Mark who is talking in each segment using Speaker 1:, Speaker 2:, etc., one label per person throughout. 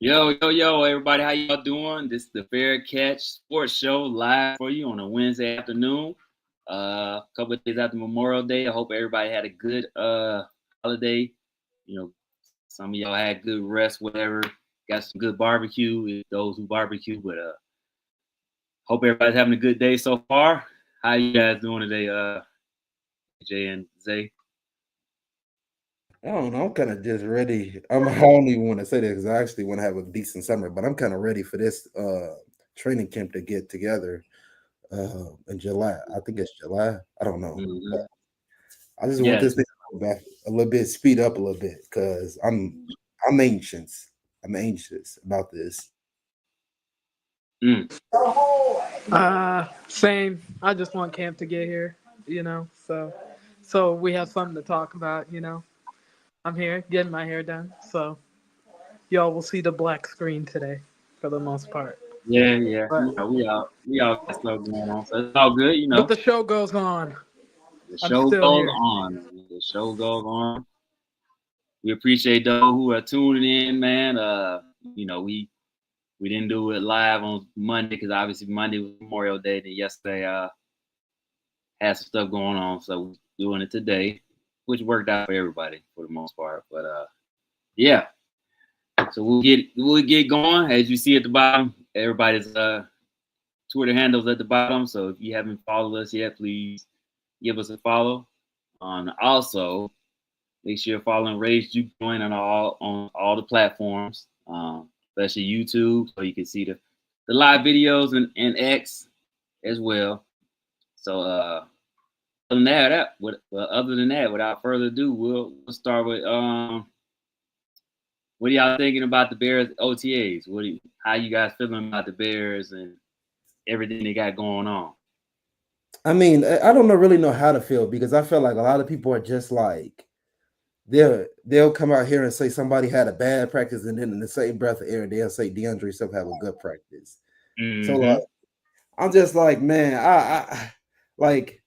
Speaker 1: Yo, everybody, how y'all doing? This is the Fair Catch Sports Show live for you on a Wednesday afternoon. A couple of days after Memorial Day. I hope everybody had a good holiday. You know, some of y'all had good rest, whatever. Got some good barbecue, those who barbecue, but hope everybody's having a good day so far. How you guys doing today, Jay and Zay?
Speaker 2: I don't know. I'm kind of just ready. I don't even want to say that because I actually want to have a decent summer, but I'm kind of ready for this training camp to get together in July. I think it's July. I don't know.
Speaker 1: Mm-hmm.
Speaker 2: But I just want
Speaker 1: Yes.
Speaker 2: this thing to go back a little bit, speed up a little bit because I'm anxious. I'm anxious about this.
Speaker 1: Mm.
Speaker 3: Same. I just want camp to get here, so we have something to talk about. I'm here getting my hair done, so y'all will see the black screen today for the most part.
Speaker 1: Yeah.
Speaker 3: But
Speaker 1: We all got stuff going on, so it's all good.
Speaker 3: but the show goes on.
Speaker 1: The
Speaker 3: I'm
Speaker 1: show
Speaker 3: still
Speaker 1: goes
Speaker 3: here.
Speaker 1: on. The show goes on. We appreciate those who are tuning in, man. We didn't do it live on Monday because obviously Monday was Memorial Day. Then yesterday had some stuff going on, so we're doing it today, which worked out for everybody for the most part. But yeah. So we'll get going. As you see at the bottom, everybody's Twitter handles at the bottom. So if you haven't followed us yet, please give us a follow. Also, make sure you're following Rage Juke Joint on all the platforms, especially YouTube, so you can see the live videos and X as well. So other than that, without further ado, we'll start with what are y'all thinking about the Bears OTAs? How you guys feeling about the Bears and everything they got going on?
Speaker 2: I mean, I don't really know how to feel because I feel like a lot of people are just like they'll come out here and say somebody had a bad practice, and then in the same breath of air, they'll say DeAndre Swift have a good practice. So
Speaker 1: Mm-hmm.
Speaker 2: like, I'm just like, man, like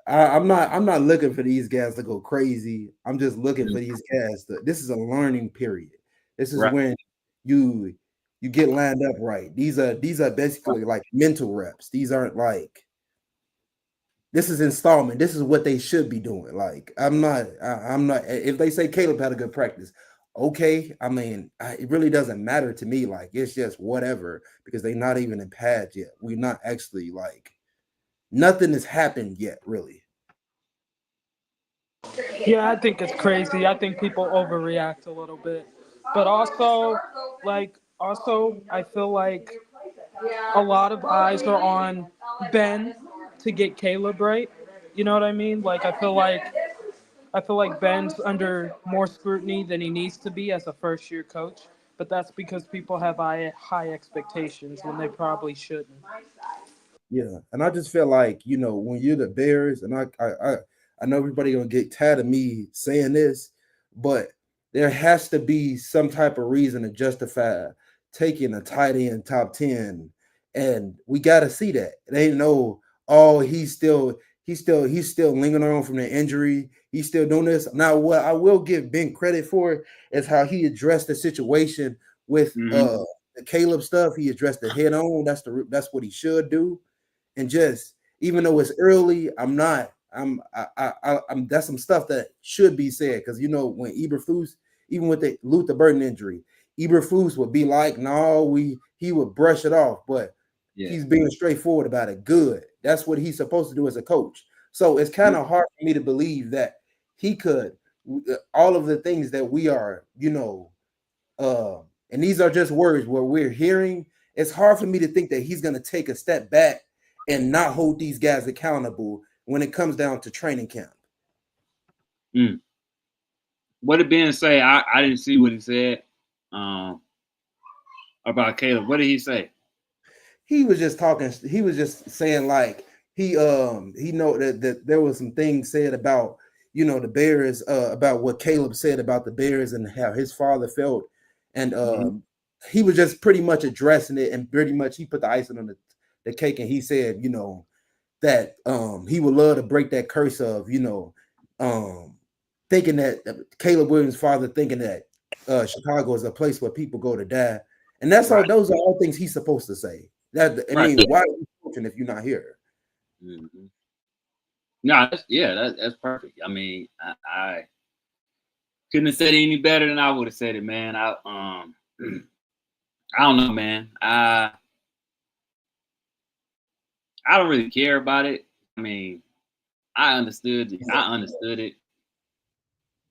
Speaker 2: I'm not looking for these guys to go crazy. I'm just looking for these guys to. This is a learning period. This is
Speaker 1: Right.
Speaker 2: when you you get lined up right. These are basically like mental reps. These aren't like this is installment. This is what they should be doing. Like I'm not. If they say Caleb had a good practice, okay. I mean, it really doesn't matter to me. Like it's just whatever because they're not even in pads yet. We're not actually like nothing has happened yet, really.
Speaker 3: Yeah, I think it's crazy. I think people overreact a little bit, but also, I feel like a lot of eyes are on Ben to get Caleb right. You know what I mean? Like I feel like Ben's under more scrutiny than he needs to be as a first year coach, but that's because people have high expectations when they probably shouldn't.
Speaker 2: Yeah, and I just feel like when you're the Bears, and I know everybody gonna get tired of me saying this, but there has to be some type of reason to justify taking a tight end top 10, and we got to see that. It ain't no, oh, he's still lingering on from the injury. He's still doing this. Now, what I will give Ben credit for is how he addressed the situation with
Speaker 1: Mm-hmm.
Speaker 2: the Caleb stuff. He addressed it head on. That's what he should do, and just even though it's early, I'm not. I'm that's some stuff that should be said because when Eberflus, even with the Luther Burton injury, Eberflus would be like, no, he would brush it off, but
Speaker 1: Yeah.
Speaker 2: he's being straightforward about it. Good, that's what he's supposed to do as a coach. So it's kind of hard for me to believe that he could all of the things that we are, uh, and these are just words where we're hearing. It's hard for me to think that he's going to take a step back and not hold these guys accountable when it comes down to training camp.
Speaker 1: Mm. What did Ben say? I didn't see what he said um, about Caleb. What did he say?
Speaker 2: He was just talking. He was just saying like he know that there was some things said about the Bears about what Caleb said about the Bears and how his father felt, and
Speaker 1: Mm-hmm.
Speaker 2: he was just pretty much addressing it, and pretty much he put the icing on the cake, and he said that he would love to break that curse of um thinking that Caleb Williams' father thinking that Chicago is a place where people go to die, and that's all.
Speaker 1: Right.
Speaker 2: Those are all things he's supposed to say. That I
Speaker 1: Right.
Speaker 2: mean, why are you coaching if you're not here?
Speaker 1: Mm-hmm. No, that's perfect. I mean, I couldn't have said it any better than I would have said it, man. I don't know, man. I don't really care about it. I mean, I understood it.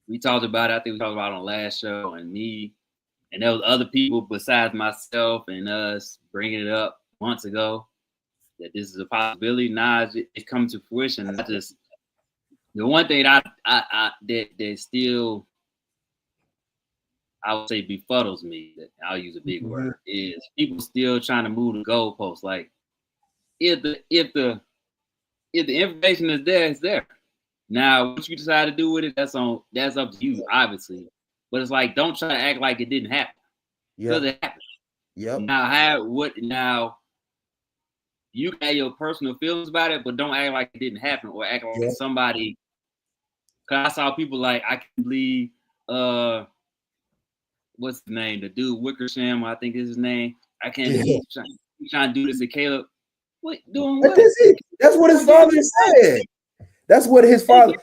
Speaker 1: We talked about it. I think we talked about it on the last show, and there was other people besides myself and us bringing it up months ago that this is a possibility. Now it's coming to fruition. The one thing that still, I would say, befuddles me, that I'll use a big word, is people still trying to move the goalposts. Like, if the information is there, it's there. Now, what you decide to do with it, that's up to you, obviously. But it's like, don't try to act like it didn't happen. Because it happened.
Speaker 2: Yep.
Speaker 1: Now you got your personal feelings about it, but don't act like it didn't happen, or act like somebody. Cause I saw people like, I can't believe what's the name? The dude Wickersham, I think is his name. I can't believe he's trying to do this to Caleb. What doing? What?
Speaker 2: That's what his father said. That's what his father.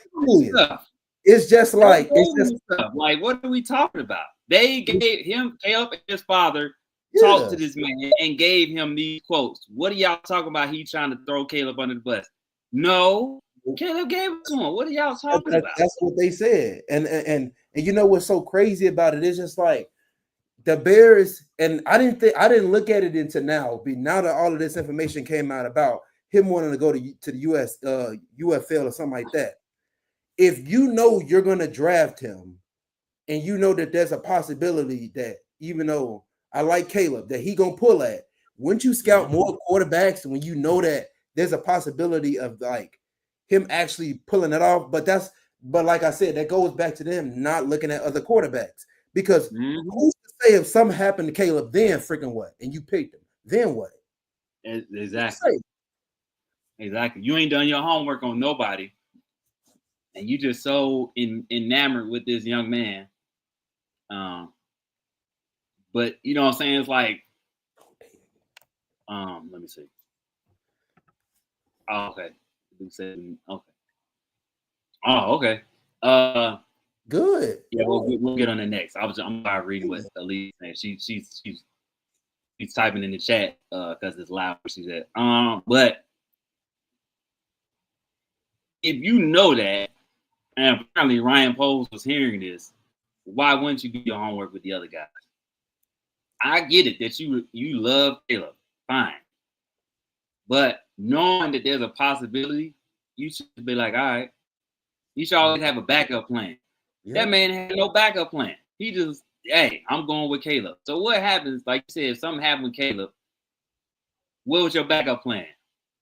Speaker 2: It's just like
Speaker 1: like, what are we talking about? They gave him, Caleb and his father talked to this man and gave him these quotes. What are y'all talking about? He trying to throw Caleb under the bus? No, Caleb gave it to him. What are y'all talking about?
Speaker 2: That's what they said. And you know what's so crazy about it? It's just like the Bears, and I didn't look at it until now. Now that all of this information came out about him wanting to go to the US UFL or something like that. If you know you're gonna draft him, and you know that there's a possibility that, even though I like Caleb, that he gonna pull at, wouldn't you scout more quarterbacks when you know that there's a possibility of like him actually pulling it off? But like I said, that goes back to them not looking at other quarterbacks, because who's to say if something happened to Caleb, then freaking what? And you picked him, then what?
Speaker 1: Exactly. You ain't done your homework on nobody, and you just so enamored with this young man. But you know what I'm saying? It's like, let me see. Oh, okay. Okay. Oh, okay.
Speaker 2: Good.
Speaker 1: Yeah, we'll get on the next. I'm about reading what Elise saying. She's typing in the chat because it's loud where she's at. But if you know that, and apparently Ryan Poles was hearing this, why wouldn't you do your homework with the other guys? I get it that you love Caleb, fine. But knowing that there's a possibility, you should be like, all right, you should always have a backup plan. Yeah. That man had no backup plan. He just, hey, I'm going with Caleb. So what happens, like you said, if something happened with Caleb, what was your backup plan?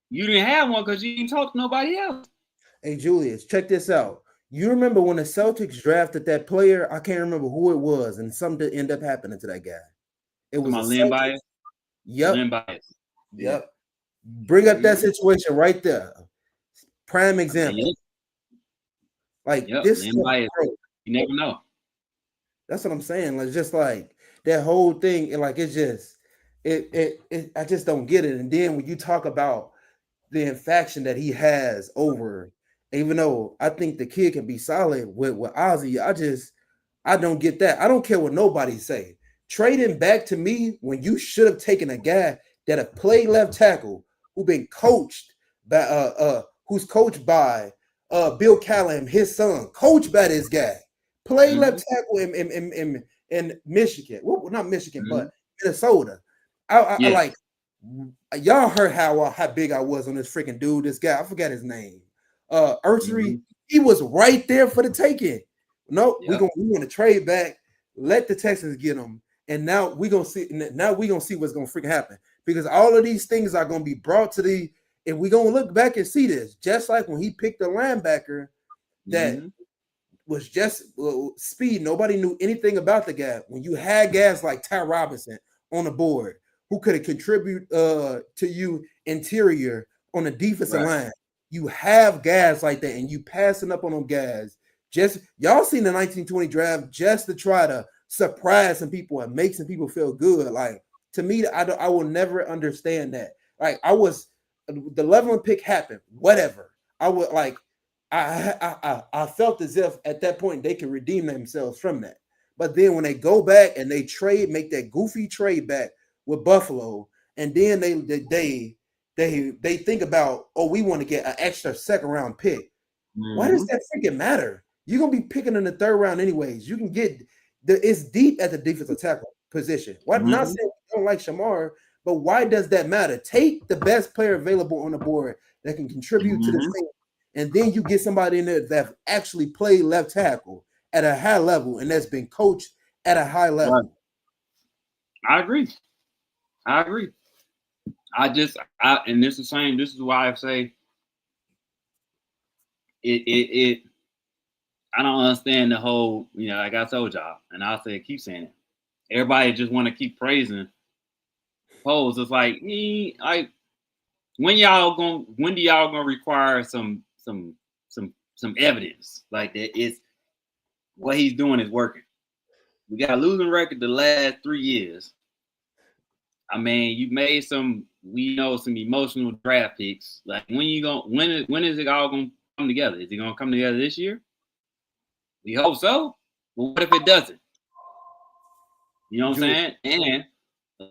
Speaker 1: You didn't have one because you didn't talk to nobody else.
Speaker 2: Hey, Julius, check this out. You remember when the Celtics drafted that player? I can't remember who it was, and something ended up happening to that guy. It was
Speaker 1: Lynn Bias.
Speaker 2: Yep.
Speaker 1: Lynn Bias.
Speaker 2: Yep. Bring up that situation right there. Prime example. This
Speaker 1: Lynn Bias. You never know.
Speaker 2: That's what I'm saying. Like, just like that whole thing, and like it's just I just don't get it. And then when you talk about the infection that he has over, even though I think the kid can be solid with Ozzy, I don't get that. I don't care what nobody say. Trade him back to me when you should have taken a guy that have played left tackle, who's coached by Bill Callahan, his son, coached by this guy, played left tackle in Michigan. Well, not Michigan, but Minnesota. I like, y'all heard how big I was on this freaking dude. This guy, I forgot his name. Ursery, he was right there for the taking. No, we want to trade back. Let the Texans get him, and now we're gonna see. Now we're gonna see what's gonna freaking happen, because all of these things are gonna be brought to the. And we're gonna look back and see this, just like when he picked a linebacker that was just speed. Nobody knew anything about the guy. When you had guys like Ty Robinson on the board who could have contributed to you interior on the defensive line, you have guys like that, and you passing up on them guys. Just y'all seen the 1920 draft just to try to surprise some people and make some people feel good. Like to me, I will never understand that. Like the leveling pick happened, whatever. I would like I felt as if at that point they could redeem themselves from that. But then when they go back and they make that goofy trade back with Buffalo, and then they think about, oh, we want to get an extra second round pick. Mm-hmm. Why does that freaking matter? You're gonna be picking in the third round anyways. You can get it's deep at the defensive tackle position. Why not saying you don't like Shamar, but why does that matter? Take the best player available on the board that can contribute to the team, and then you get somebody in there that actually played left tackle at a high level and that's been coached at a high level.
Speaker 1: Right. I agree. And this is saying, this is why I say it I don't understand the whole, like I told y'all, and I'll say, keep saying it. Everybody just want to keep praising Poles. It's like when do y'all gonna require some evidence like that? It's what he's doing is working. We got a losing record the last 3 years. I mean, you made some emotional draft picks. Like when is it all gonna come together? Is it gonna come together this year? We hope so. But what if it doesn't? You know what I'm saying? And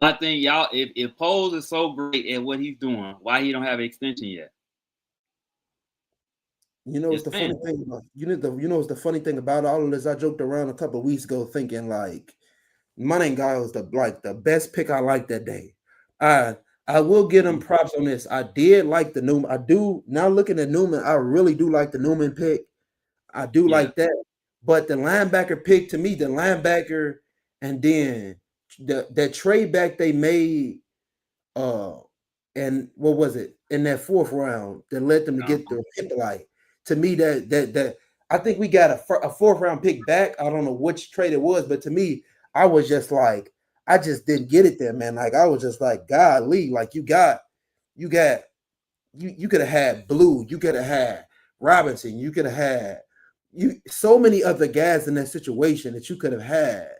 Speaker 1: I think y'all, if Poles is so great at what he's doing, why he don't have an extension yet?
Speaker 2: It's the funny thing about it's the funny thing about all of this. I joked around a couple of weeks ago thinking like Money Guy was the best pick I liked that day. I will give him props on this. I did like the Newman. I do now looking at Newman, I really do like the Newman pick. I do like that. But the linebacker pick, to me, the linebacker and then that trade back they made, and what was it in that fourth round that led them to get the Hippolyte. To me, that I think we got a fourth round pick back. I don't know which trade it was, but to me, I was just like, I just didn't get it there, man. Like I was just like, golly, like you could have had Blue, you could have had Robinson, you could have had so many other guys in that situation that you could have had,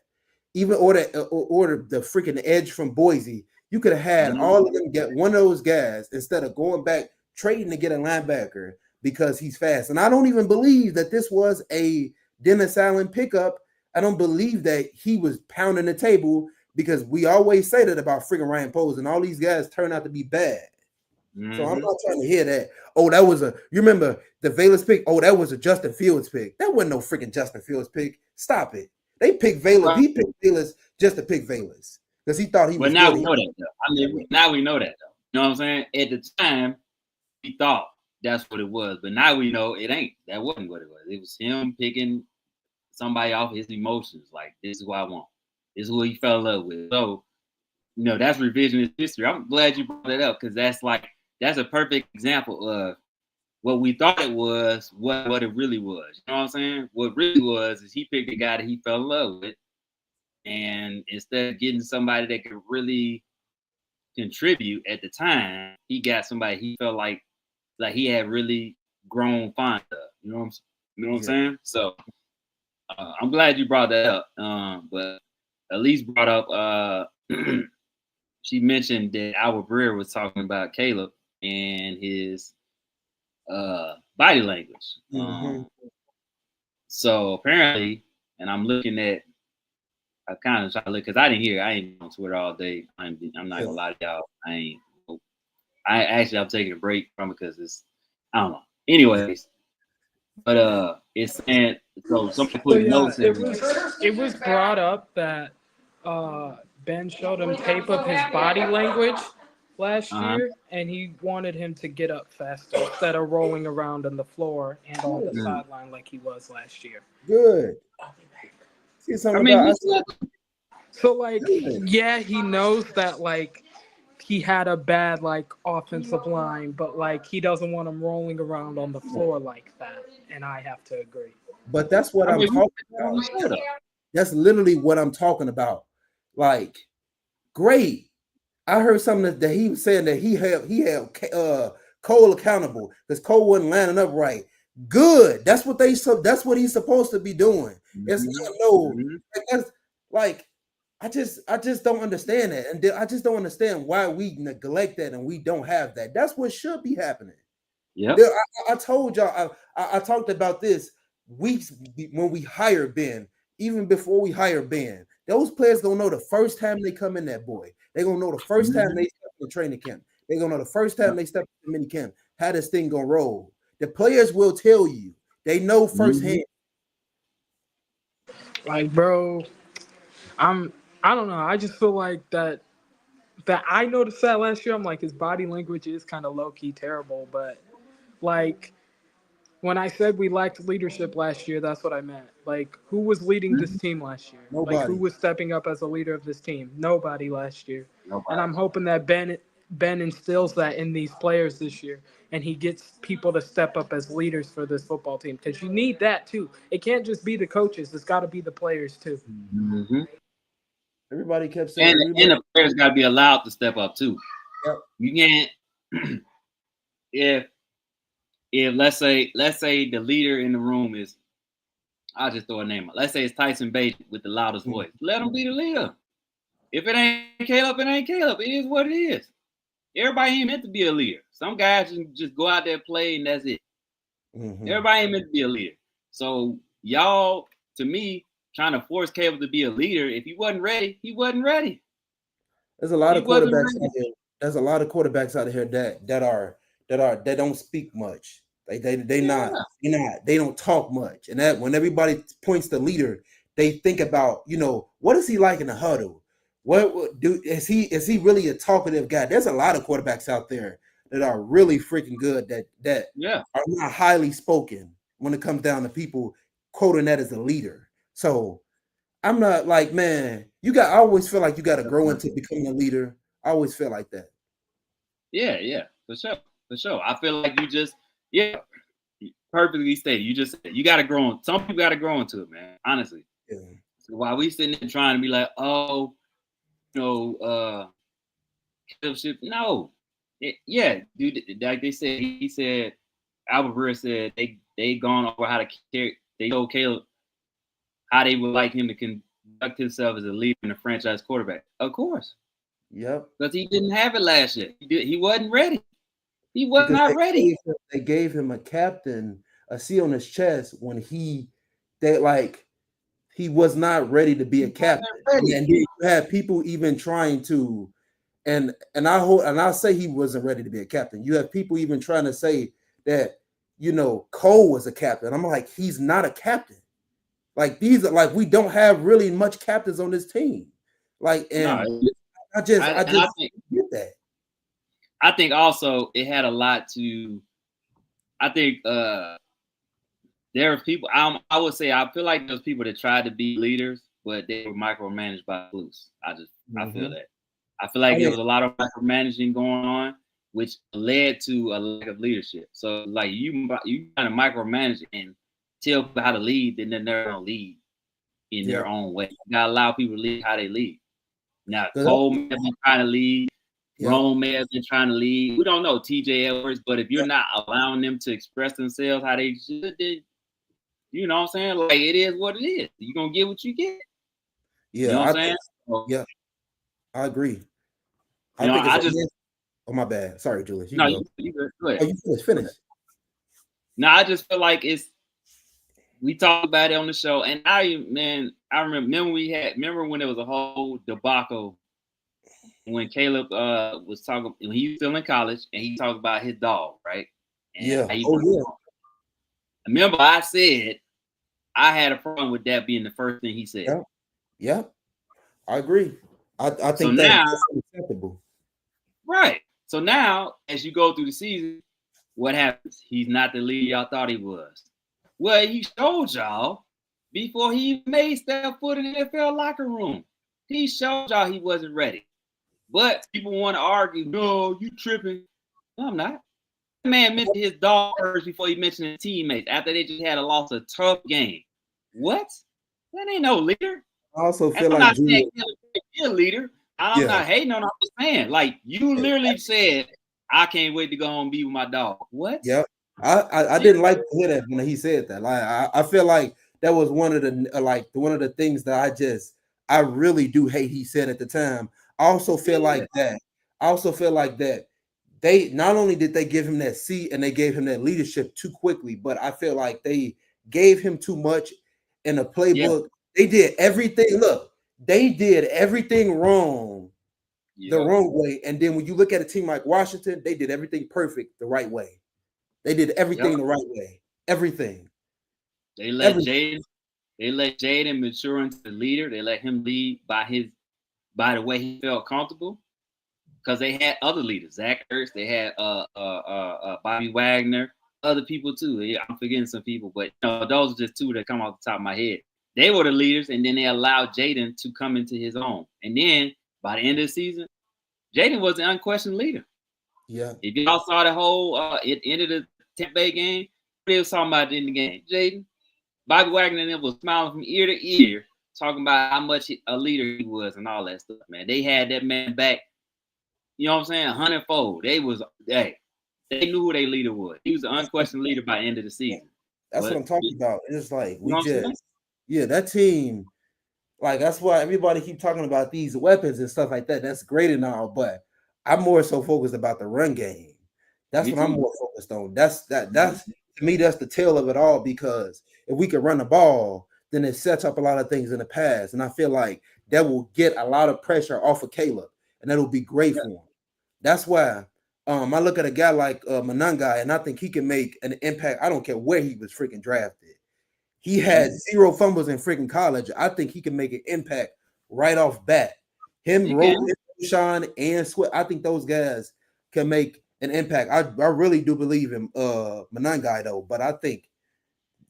Speaker 2: even or the freaking edge from Boise. You could have had all of them get one of those guys instead of going back trading to get a linebacker because he's fast. And I don't even believe that this was a Dennis Allen pickup. I don't believe that he was pounding the table because we always say that about freaking Ryan Poles and all these guys turn out to be bad. So I'm not trying to hear that. Oh, that was you remember the Valus pick? Oh, that was a Justin Fields pick. That wasn't no freaking Justin Fields pick. Stop it. They picked Valus. He picked Valus just to pick Valus because he thought he was.
Speaker 1: But now we know that though. I mean, now we know that though. You know what I'm saying? At the time, we thought that's what it was, but now we know it ain't. That wasn't what it was. It was him picking somebody off his emotions. Like, this is what I want. This is who he fell in love with. So, that's revisionist history. I'm glad you brought that up because that's a perfect example of what we thought it was, what it really was. You know what I'm saying? What really was is he picked a guy that he fell in love with, and instead of getting somebody that could really contribute at the time, he got somebody he felt like he had really grown fond of. You know what I'm saying? So I'm glad you brought that up. But Elise brought up she mentioned that Albert Breer was talking about Caleb and his body language. So apparently, and I'm looking at, I kind of try to look because I ain't on Twitter all day. I'm not gonna lie to y'all. I'm taking a break from it because I don't know. Anyways, but it's saying so. Somebody put notes in.
Speaker 3: It was brought up that Ben showed him tape of his body language last year, and he wanted him to get up faster instead of rolling around on the floor and on the sideline like he was last year.
Speaker 2: Good. See something
Speaker 3: so like, yeah, he knows that like he had a bad like offensive line, but like he doesn't want him rolling around on the floor like that, and I have to agree.
Speaker 2: But that's what I'm talking about. That's literally what I'm talking about. Like, great. I heard something that he was saying that he held Cole accountable because Cole wasn't lining up right. Good. That's what he's supposed to be doing. It's Like, I just don't understand that, and I just don't understand why we neglect that and we don't have that. That's what should be happening.
Speaker 1: Yeah.
Speaker 2: I told y'all. I talked about this weeks when we hired Ben. Even before we hire Ben, those players gonna know the first time they come in that boy. They gonna know the first time they step in the training camp. They gonna know the first time they step in the mini camp how this thing gonna roll. The players will tell you. They know firsthand.
Speaker 3: Like, bro, I don't know. I just feel like that I noticed that last year. I'm like, his body language is kind of low key terrible, but like when I said we lacked leadership last year, that's what I meant. Like, who was leading this team last year? Like, who
Speaker 2: Nobody.
Speaker 3: was stepping up as a leader of this team? Nobody last year.
Speaker 1: Nobody.
Speaker 3: And I'm hoping that Ben instills that in these players this year, and he gets people to step up as leaders for this football team, because you need that too. It can't just be the coaches; it's got to be the players too.
Speaker 1: Mm-hmm.
Speaker 2: Everybody kept saying,
Speaker 1: and the players got to be allowed to step up too.
Speaker 2: Yep.
Speaker 1: You can't if let's say the leader in the room is, I'll just throw a name out. Let's say it's Tyson Bagent with the loudest voice. Let him be the leader. If it ain't Caleb, it ain't Caleb. It is what it is. Everybody ain't meant to be a leader. Some guys just go out there and play and that's it. Everybody ain't meant to be a leader. So y'all, to me, trying to force Caleb to be a leader, if he wasn't ready, he wasn't ready.
Speaker 2: There's a lot of quarterbacks out here. There's a lot of quarterbacks out here that don't speak much. They don't talk much. And that when everybody points to leader, they think about, what is he like in the huddle? Is he really a talkative guy? There's a lot of quarterbacks out there that are really freaking good that are not highly spoken when it comes down to people quoting that as a leader. So I'm not like, man, I always feel like you got to grow into becoming a leader. I always feel like that.
Speaker 1: Yeah, for sure. I feel like perfectly stated. You just said you got to grow on. Some people got to grow into it, man. Honestly.
Speaker 2: Yeah.
Speaker 1: So while we sitting there trying to be like, no. Dude, like they said, he said, Albert Breer said they gone over how to carry. They told Caleb how they would like him to conduct himself as a leader and a franchise quarterback. Of course.
Speaker 2: Yep.
Speaker 1: Because he didn't have it last year. He wasn't ready. He was not ready.
Speaker 2: They gave him a captain, a C on his chest when he was not ready to be a captain. And you had people even trying to, and I'll say he wasn't ready to be a captain. You have people even trying to say that, Cole was a captain. I'm like, he's not a captain. Like, these are like, we don't have really much captains on this team. Like, and I just get that.
Speaker 1: I think also it had a lot to. I think there were people. I would say I feel like those people that tried to be leaders, but they were micromanaged by Blues. I feel that. I feel like there was a lot of micromanaging going on, which led to a lack of leadership. So like you kind of micromanage and tell people how to lead, then they're gonna lead in their own way. You gotta allow people to lead how they lead. Now Cole may have been trying to lead. Rome may have been trying to lead. We don't know TJ Edwards, but if you're not allowing them to express themselves how they should, then, you know what I'm saying? Like, it is what it is. You're going to get what you get.
Speaker 2: Yeah.
Speaker 1: You know what I'm saying?
Speaker 2: Yeah. I agree. Oh, my bad. Sorry, Julius.
Speaker 1: You good. Go ahead.
Speaker 2: Oh, you finish.
Speaker 1: No, I just feel like we talked about it on the show, and I remember when there was a whole debacle when Caleb was talking, when he was still in college, and he talked about his dog, right? And remember, I said I had a problem with that being the first thing he said.
Speaker 2: Yeah. I agree. I think
Speaker 1: so
Speaker 2: that's acceptable.
Speaker 1: Right. So now, as you go through the season, what happens? He's not the leader y'all thought he was. Well, he showed y'all before he made step foot in the NFL locker room. He showed y'all he wasn't ready. But people want to argue, no, you tripping. No, I'm not. That man mentioned his dog first before he mentioned his teammates after they just had lost a tough game. What? That ain't no leader.
Speaker 2: I also feel like
Speaker 1: he's a leader. I'm not hating on him. I'm just saying, like, you literally said, I can't wait to go home and be with my dog. What?
Speaker 2: Yep. I didn't like to hear that when he said that. Like, I feel like that was one of the things that I really do hate he said at the time. I also feel like that. I also feel like that they not only did they give him that seat and they gave him that leadership too quickly, but I feel like they gave him too much in the
Speaker 1: Yeah.
Speaker 2: playbook. They did everything. Look, they did everything wrong the
Speaker 1: Yep.
Speaker 2: wrong way. And then when you look at a team like Washington, they did everything perfect the right way. They did
Speaker 1: Yep.
Speaker 2: everything the right way. Everything.
Speaker 1: They let
Speaker 2: Everything.
Speaker 1: Jaden. They let Jaden mature into the leader. They let him lead by the way he felt comfortable. Because they had other leaders, Zach Ertz. They had Bobby Wagner, other people too. Yeah, I'm forgetting some people, but those are just two that come off the top of my head. They were the leaders, and then they allowed Jaden to come into his own. And then by the end of the season, Jaden was the unquestioned leader.
Speaker 2: Yeah.
Speaker 1: If y'all saw the whole it ended the Tampa Bay game, they was talking about it in the game. Jaden, Bobby Wagner and them was smiling from ear to ear, talking about how much a leader he was and all that stuff. Man, they had that man back. You know what I'm saying? 100-fold. They knew who their leader was. He was the unquestioned leader by the end of the season.
Speaker 2: That's what I'm talking about. It's like
Speaker 1: You know what I'm saying?
Speaker 2: that team. Like that's why everybody keep talking about these weapons and stuff like that. That's great and all, but I'm more so focused about the run game. That's
Speaker 1: Me
Speaker 2: what I'm
Speaker 1: too.
Speaker 2: more focused on. That's to me, that's the tail of it all, because if we can run the ball, then it sets up a lot of things in the past. And I feel like that will get a lot of pressure off of Caleb, and that'll be great
Speaker 1: Yeah.
Speaker 2: for him. That's why I look at a guy like Manungai, and I think he can make an impact. I don't care where he was freaking drafted. He had 0 fumbles in freaking college. I think he can make an impact right off bat. Him, Sean, and Swift. I think those guys can make an impact. I really do believe in Manungai though, but I think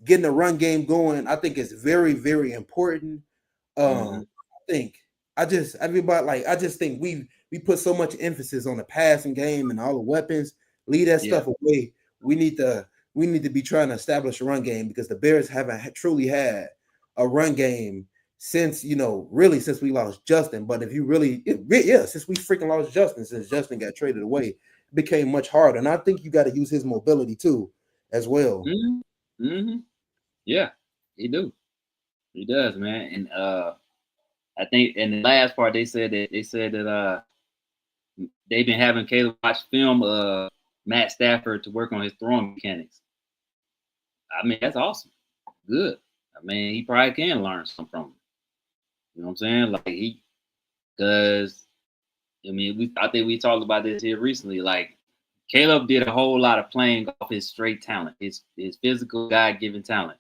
Speaker 2: getting the run game going, I think is very, very important. I think I just think we put so much emphasis on the passing game and all the weapons. Leave that stuff away. We need to be trying to establish a run game, because the Bears haven't truly had a run game since really since we lost Justin. But if you really since we freaking lost Justin, since Justin got traded away, it became much harder. And I think you got to use his mobility too as well.
Speaker 1: Yeah, he do. He does, man. And I think in the last part they said that they've been having Caleb watch film Matt Stafford to work on his throwing mechanics. I mean, that's awesome. Good. I mean, he probably can learn something from him. You know what I'm saying? Like because I mean, I think we talked about this here recently. Like Caleb did a whole lot of playing off his straight talent, his physical God-given talent.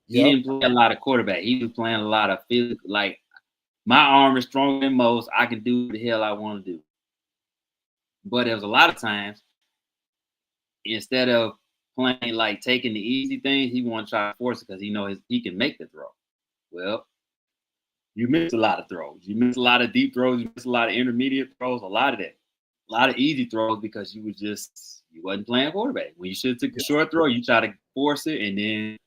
Speaker 1: He didn't play a lot of quarterback. He was playing a lot of physical. Like my arm is stronger than most. I can do what the hell I want to do. But there was a lot of times, instead of playing like taking the easy things, he want to try to force it because he knows he can make the throw. Well, you missed a lot of throws. You missed a lot of deep throws. You missed a lot of intermediate throws. A lot of that. A lot of easy throws because you wasn't playing quarterback. When you should have took the short throw, you try to force it, and then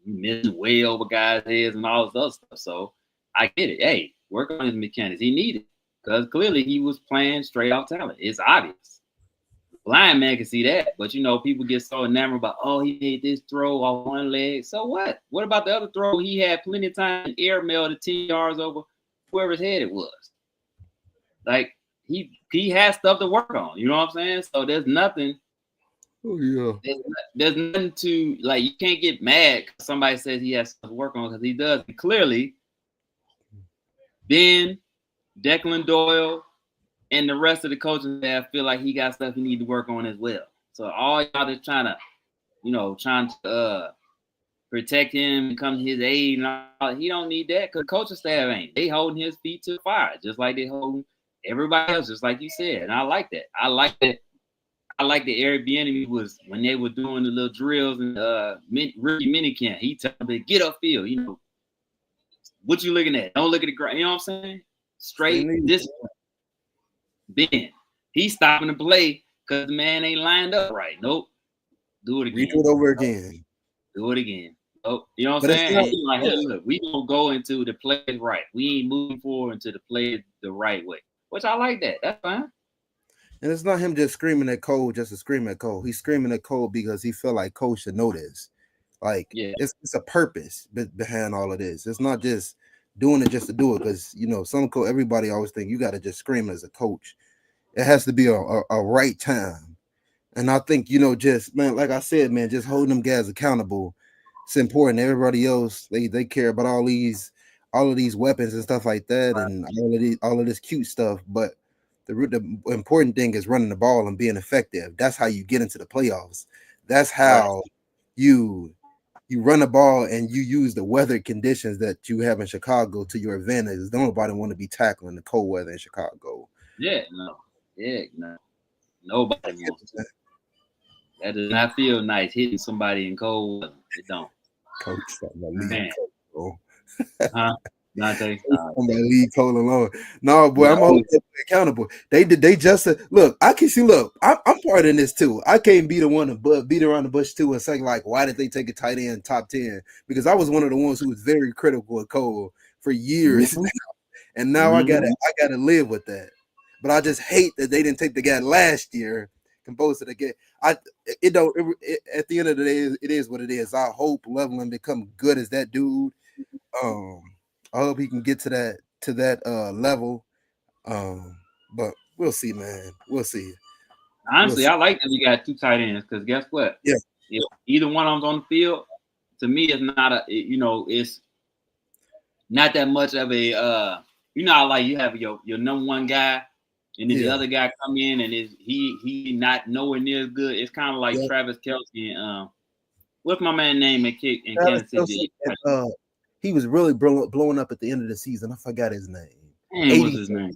Speaker 1: you miss way over guys' heads and all this other stuff. So I get it. Hey, work on his mechanics. He needed it because clearly he was playing straight off talent. It's obvious. Blind man can see that, but people get so enamored about, oh, he made this throw off one leg. So what? What about the other throw? He had plenty of time to air mail to 10 yards over whoever's head it was. Like he has stuff to work on. You know what I'm saying? So there's nothing.
Speaker 2: Oh yeah.
Speaker 1: There's nothing to like. You can't get mad because somebody says he has stuff to work on, because he does. And clearly, Ben, Declan Doyle, and the rest of the coaching staff feel like he got stuff he need to work on as well. So all y'all just trying to protect him and come to his aid and all, he don't need that, because coaching staff ain't. They holding his feet to the fire just like they hold everybody else, just like you said. And I like that. I like the Eric Bieniemy was when they were doing the little drills and rookie mini camp. He told them to get upfield. What you looking at? Don't look at the ground. You know what I'm saying? Straight this. Ben, he's stopping the play because the man ain't lined up right. Nope. Do it again.
Speaker 2: Redo it over again.
Speaker 1: Do it again. Oh, you know what I'm saying? Like, hey, look, we gonna go into the play right. We ain't moving forward into the play the right way. Which I like that. That's fine.
Speaker 2: And it's not him just screaming at Cole just to scream at Cole. He's screaming at Cole because he feel like Cole should know this. Like it's a purpose behind all of this. It's not just doing it just to do it. Because everybody always think you got to just scream as a coach. It has to be a right time. And I think, just man, like I said, man, just holding them guys accountable. It's important. Everybody else, they care about all of these weapons and stuff like that, and all of this cute stuff. But the important thing is running the ball and being effective. That's how you get into the playoffs. That's how you run the ball and you use the weather conditions that you have in Chicago to your advantage. Nobody want to be tackling the cold weather in Chicago.
Speaker 1: Yeah, no. Nobody wants to. That does not feel nice hitting somebody in cold weather. It don't.
Speaker 2: Coach,
Speaker 1: Man. Huh? Dante?
Speaker 2: Leave Cole alone. No, boy, I'm holding them accountable. They just look. I can see. Look, I'm part of this too. I can't be the one to beat around the bush too and say like, why did they take a tight end top 10? Because I was one of the ones who was very critical of Cole for years, and now I gotta live with that. But I just hate that they didn't take the guy last year. Composed to the game. At the end of the day, it is what it is. I hope Loveland become good as that dude. I hope he can get to that level. But we'll see, man. We'll see.
Speaker 1: Honestly, I like that we got 2 tight ends because guess what?
Speaker 2: Yeah.
Speaker 1: If either one of them's on the field, to me, it's not it's not that much of a like you have your number one guy, and then the other guy come in and he not nowhere near as good. It's kind of like Travis Kelce and what's my man's name in Kansas City?
Speaker 2: He was really blowing up at the end of the season. I forgot his name.
Speaker 1: What's his name?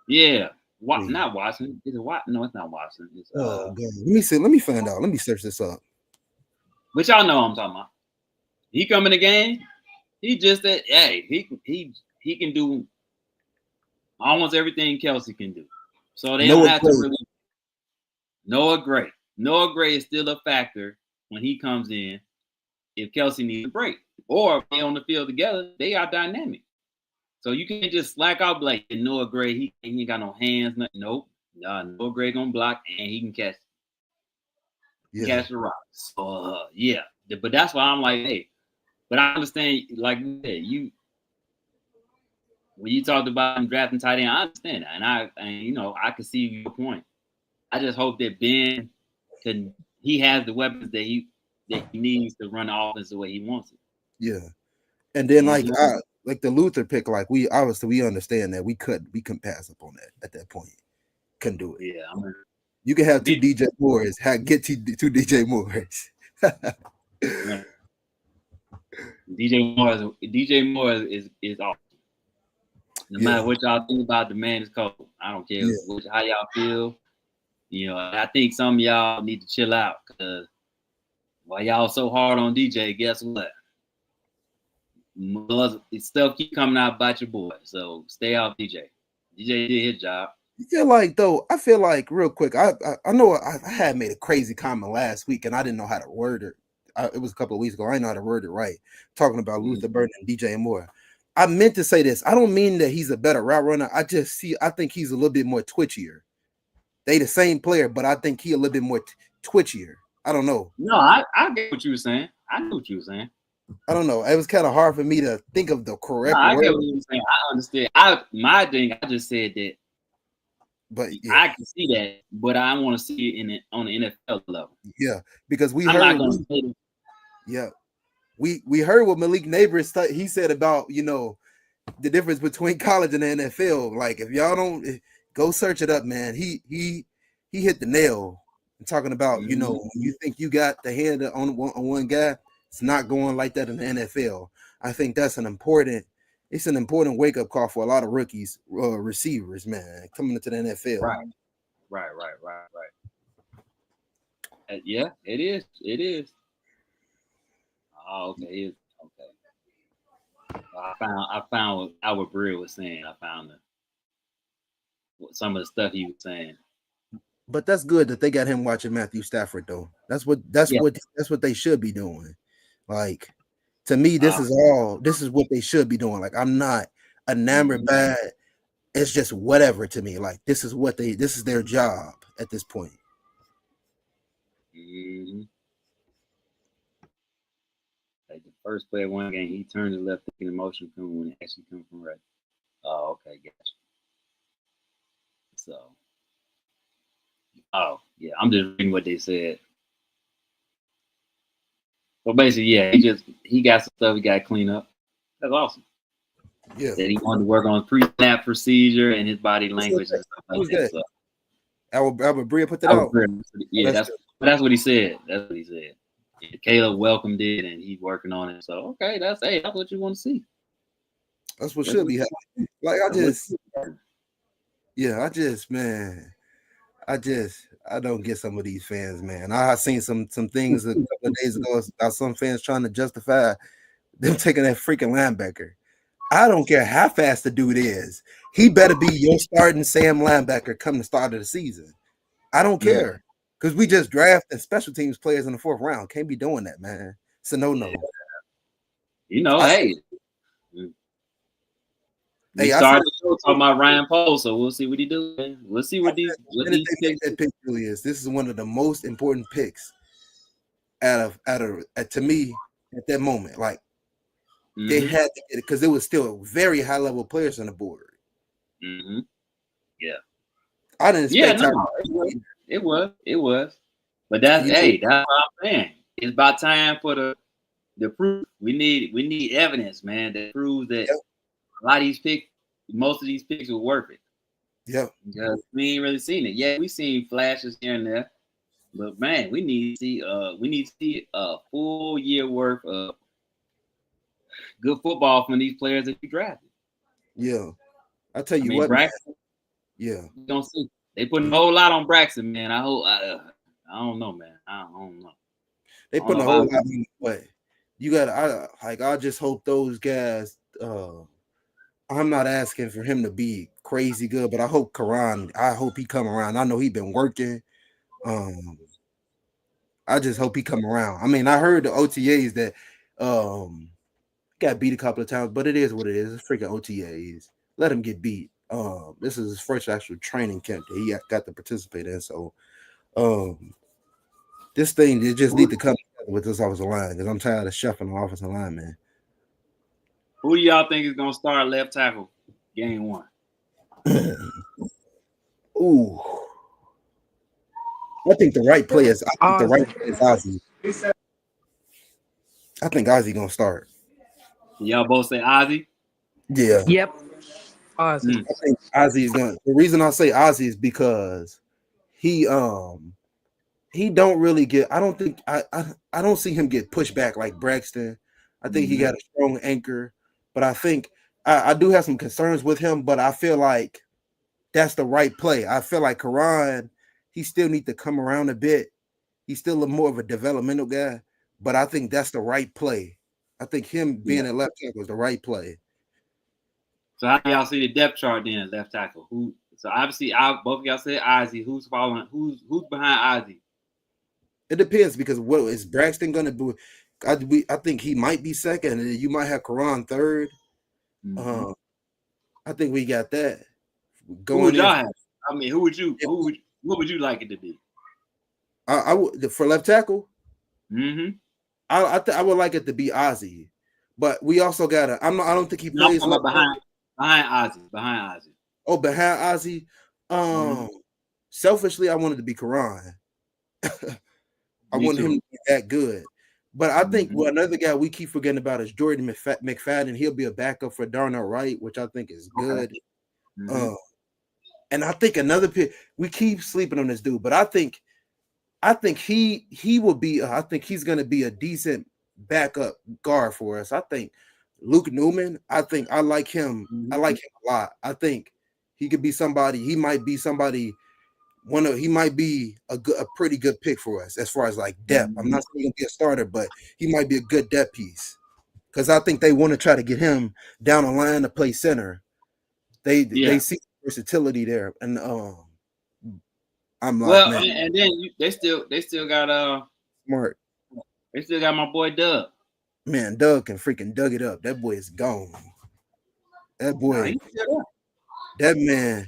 Speaker 1: Yeah. Not Watson. Is it Watson? No, it's not Watson. It's,
Speaker 2: God. Let me see. Let me find out. Let me search this up.
Speaker 1: But y'all know what I'm talking about. He come in the game. He just said, hey, he can do almost everything Kelce can do. So they don't have to really. Noah Gray. Noah Gray is still a factor when he comes in. If Kelce needs a break, or if they on the field together, they are dynamic. So you can't just slack out like Noah Gray. He ain't got no hands. Nope. Noah Gray gonna block and he can catch the rock. So but that's why I'm like, hey. But I understand, like you said, when you talked about him drafting tight end, I understand that, and I can see your point. I just hope that Ben he has the weapons that he needs to run the offense the way he wants it.
Speaker 2: Yeah, and then like the Luther pick, like we understand that we couldn't pass up on that at that point. Couldn't do it.
Speaker 1: Yeah,
Speaker 2: you can have 2 DJ Moores. Get 2 DJ Moores.
Speaker 1: DJ Moore is awesome. No matter what y'all think about the man is cold. I don't care how y'all feel. I think some of y'all need to chill out because while y'all so hard on DJ, guess what? Stuff keep coming out about your boy. So stay off DJ. DJ did his job.
Speaker 2: I feel like real quick. I know I had made a crazy comment last week and I didn't know how to word it. It was a couple of weeks ago. I didn't know how to word it right. Talking about Luther Burden and DJ Moore. I meant to say this. I don't mean that he's a better route runner. I think he's a little bit more twitchier. They the same player, but I think he a little bit more twitchier. I don't know.
Speaker 1: No, I get what you were saying. I knew what you were saying.
Speaker 2: I don't know. It was kind of hard for me to think of the correct word.
Speaker 1: I get what you were saying. I understand. My thing, I just said that. But I can see that, but I want to see it on the NFL level.
Speaker 2: Yeah, because we heard. We heard what Malik Neighbors he said about the difference between college and the NFL. Like if y'all don't go search it up, man. He hit the nail. I'm talking about when you think you got the hand on one guy, it's not going like that in the NFL. I think that's an important wake up call for a lot of rookies, receivers, man, coming into the NFL.
Speaker 1: Right. Yeah, it is. Oh, okay. I found what Albert Breer was saying. I found some of the stuff he was saying.
Speaker 2: But that's good that they got him watching Matthew Stafford, though. That's what they should be doing. Like, to me, this is what they should be doing. Like, I'm not enamored by it. It's just whatever to me. Like, this is their job at this point.
Speaker 1: Mm-hmm. Like the First play of one game, he turned to the left thinking the motion coming when it actually comes from right. Oh, okay, gotcha. So, yeah, I'm just reading what they said. But basically, yeah, he got some stuff he got to clean up. That's awesome.
Speaker 2: Yeah.
Speaker 1: That he wanted to work on pre-snap procedure and his body language and stuff like that. So,
Speaker 2: Albert Bria put that out.
Speaker 1: Yeah, that's what he said. That's what he said. And Caleb welcomed it, and he's working on it. So okay, that's what you want to see.
Speaker 2: That's what should be happening. Like I don't get some of these fans, man. I seen some things a couple of days ago about some fans trying to justify them taking that freaking linebacker. I don't care how fast the dude is. He better be your starting Sam linebacker come the start of the season. I don't care. Because we just drafted special teams players in the 4th round. Can't be doing that, man. It's a no-no.
Speaker 1: Hey. We started the show talking about Ryan Pohl, so we'll see what he do, man. We'll see what these
Speaker 2: that pick really is. This is one of the most important picks to me at that moment. Like they had to get it because there was still very high level players on the board.
Speaker 1: Mm-hmm. Yeah.
Speaker 2: I didn't expect
Speaker 1: it was. But that's what I'm saying. It's about time for the proof. We need evidence, man, that proves that a lot of these picks, most of these picks were worth it.
Speaker 2: Yeah.
Speaker 1: Because we ain't really seen it. Yeah, we seen flashes here and there. But man, we need to see a full year worth of good football from these players that we drafted.
Speaker 2: Yeah. I tell you what,
Speaker 1: Braxton,
Speaker 2: yeah.
Speaker 1: You don't see they put a whole lot on Braxton, man. I hope I don't know, man. I don't know.
Speaker 2: They put a whole lot in play. You gotta I just hope those guys I'm not asking for him to be crazy good, but I hope he come around. I know he's been working. I just hope he come around. I mean, I heard the OTAs that got beat a couple of times, but it is what it is. It's freaking OTAs. Let him get beat. This is his first actual training camp that he got to participate in. So this thing, they just need to come together with this offensive line because I'm tired of shuffling the offensive line, man.
Speaker 1: Who do y'all think is gonna start left tackle game 1?
Speaker 2: Ooh. I think the right play is Ozzie. I think Ozzie gonna start.
Speaker 1: Y'all both say Ozzie?
Speaker 2: Yeah.
Speaker 3: Yep. Ozzie.
Speaker 2: I think Ozzie is gonna. The reason I say Ozzie is because he don't really get. I don't see him get pushed back like Braxton. I think he got a strong anchor, but I think I do have some concerns with him. But I feel like that's the right play. I feel like Karan, he still need to come around a bit. He's still more of a developmental guy, but I think that's the right play. I think him being at left tackle is the right play.
Speaker 1: So how do y'all see the depth chart then at left tackle? So obviously both of y'all said Ozzie. Who's following? Who's behind Ozzie?
Speaker 2: It depends because what is Braxton gonna do? I think he might be second, and you might have Karan third.
Speaker 1: Mm-hmm.
Speaker 2: I think we got that.
Speaker 1: Who would y'all have? I mean, what would you like it to be?
Speaker 2: I would for left tackle.
Speaker 1: Mm-hmm.
Speaker 2: I would like it to be Ozzie, but we also got I don't think he plays
Speaker 1: behind Ozzie. Behind Ozzie.
Speaker 2: Oh, behind Ozzie. Selfishly, I wanted to be Karan. I want him to be that good. But I think another guy we keep forgetting about is Jordan McFadden. He'll be a backup for Darnell Wright, which I think is good. Okay. And I think another pick, we keep sleeping on this dude, but I think he will be. I think he's going to be a decent backup guard for us. I think Luke Newman. I like him. I like him a lot. I think he could be somebody. He might be somebody. He might be a pretty good pick for us as far as like depth. I'm not saying he'll be a starter, but he might be a good depth piece because I think they want to try to get him down the line to play center. They see versatility there, and I'm like,
Speaker 1: well,
Speaker 2: man.
Speaker 1: and then they still got
Speaker 2: Smart.
Speaker 1: They still got my boy Doug.
Speaker 2: Man, Doug can freaking dug it up. That boy is gone. That boy, that man.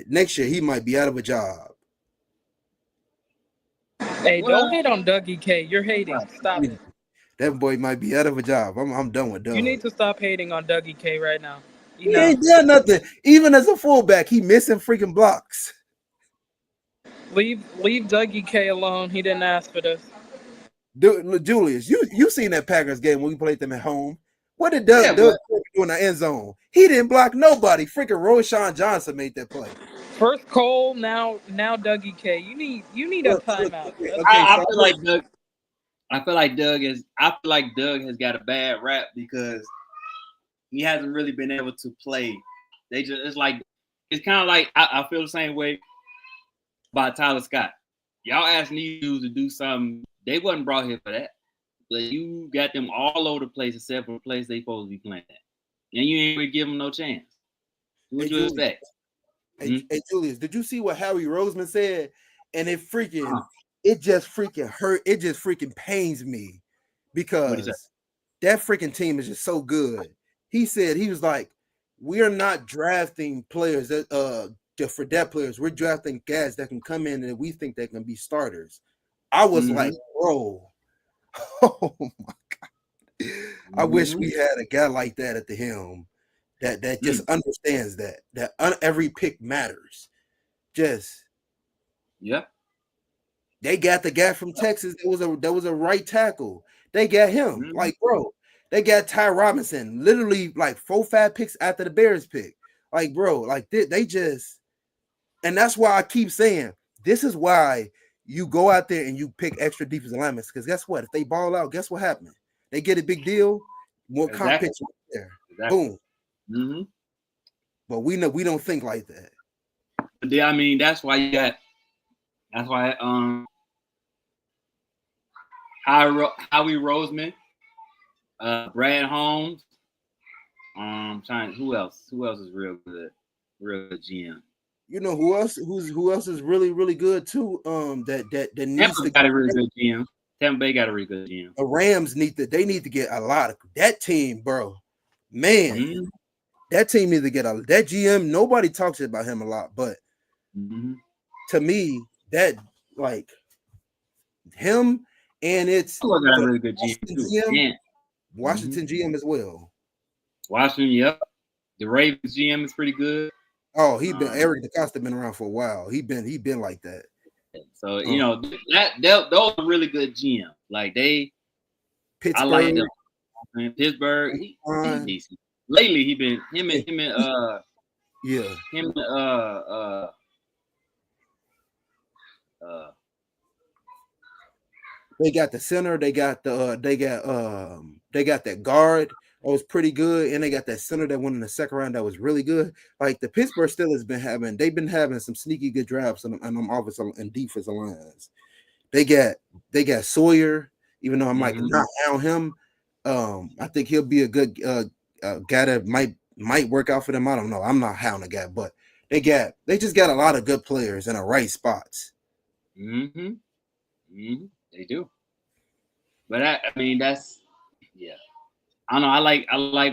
Speaker 2: Next year he might be out of a job.
Speaker 3: Hey, don't hate on Dougie K. You're hating. Stop it.
Speaker 2: that boy might be out of a job. I'm done with Doug.
Speaker 3: You need to stop hating on Dougie K right now.
Speaker 2: He ain't done nothing. Even as a fullback, he missing freaking blocks.
Speaker 3: Leave Dougie K alone. He didn't ask for this.
Speaker 2: Dude, Julius, you seen that Packers game when we played them at home? What did Doug do in the end zone? He didn't block nobody. Freaking Roshan Johnson made that play.
Speaker 3: First Cole, now Dougie K. You need a timeout.
Speaker 1: I feel like Doug. I feel like Doug has got a bad rap because he hasn't really been able to play. It's kind of like I feel the same way about Tyler Scott. Y'all asked these dudes to do something. They wasn't brought here for that. But you got them all over the place except for the place they supposed to be playing at. And you ain't really give them no chance. What you expect?
Speaker 2: Hey, Julius, did you see what Howie Roseman said? And it just freaking hurt. It just freaking pains me because that freaking team is just so good. He said, he was like, we are not drafting players that for depth players. We're drafting guys that can come in and we think they can be starters. I was like, bro, oh my God. I wish we had a guy like that at the helm that just understands that every pick matters. Just they got the guy from Texas that was a right tackle. They got him. Like, bro, they got Ty Robinson literally like 4-5 picks after the Bears pick. Like, bro, like they just, and that's why I keep saying this is why you go out there and you pick extra defensive linemen, because guess what? If they ball out, guess what happened? They get a big deal, more competition there. Boom.
Speaker 1: Mm-hmm.
Speaker 2: But we don't think like that.
Speaker 1: Yeah, I mean that's why Howie Roseman, Brad Holmes, who else is real good GM.
Speaker 2: You know who else is really, really good too? That needs to
Speaker 1: got a really good GM. Tampa Bay got a really good GM.
Speaker 2: The Rams need to get a lot of that team, bro. Man, that team needs to get that GM. Nobody talks about him a lot, but to me, that like him and it's
Speaker 1: got a really good GM.
Speaker 2: Washington GM as well.
Speaker 1: Washington, yep. The Ravens GM is pretty good.
Speaker 2: Oh, Eric DeCosta been around for a while. He been like that.
Speaker 1: So you know those are really good GM. Like
Speaker 2: Pittsburgh.
Speaker 1: I like them. Pittsburgh. He's decent. Lately, he been him and
Speaker 2: they got the center. They got that guard that was pretty good, and they got that center that went in the second round that was really good. Like the Pittsburgh Steelers they've been having some sneaky good drafts on them offensive and defensive lines. They got Sawyer, even though I might not hound him. I think he'll be a good guy that might work out for them. I don't know. I'm not hounding a guy, but they just got a lot of good players in the right spots.
Speaker 1: They do. But I mean that's I don't know. I like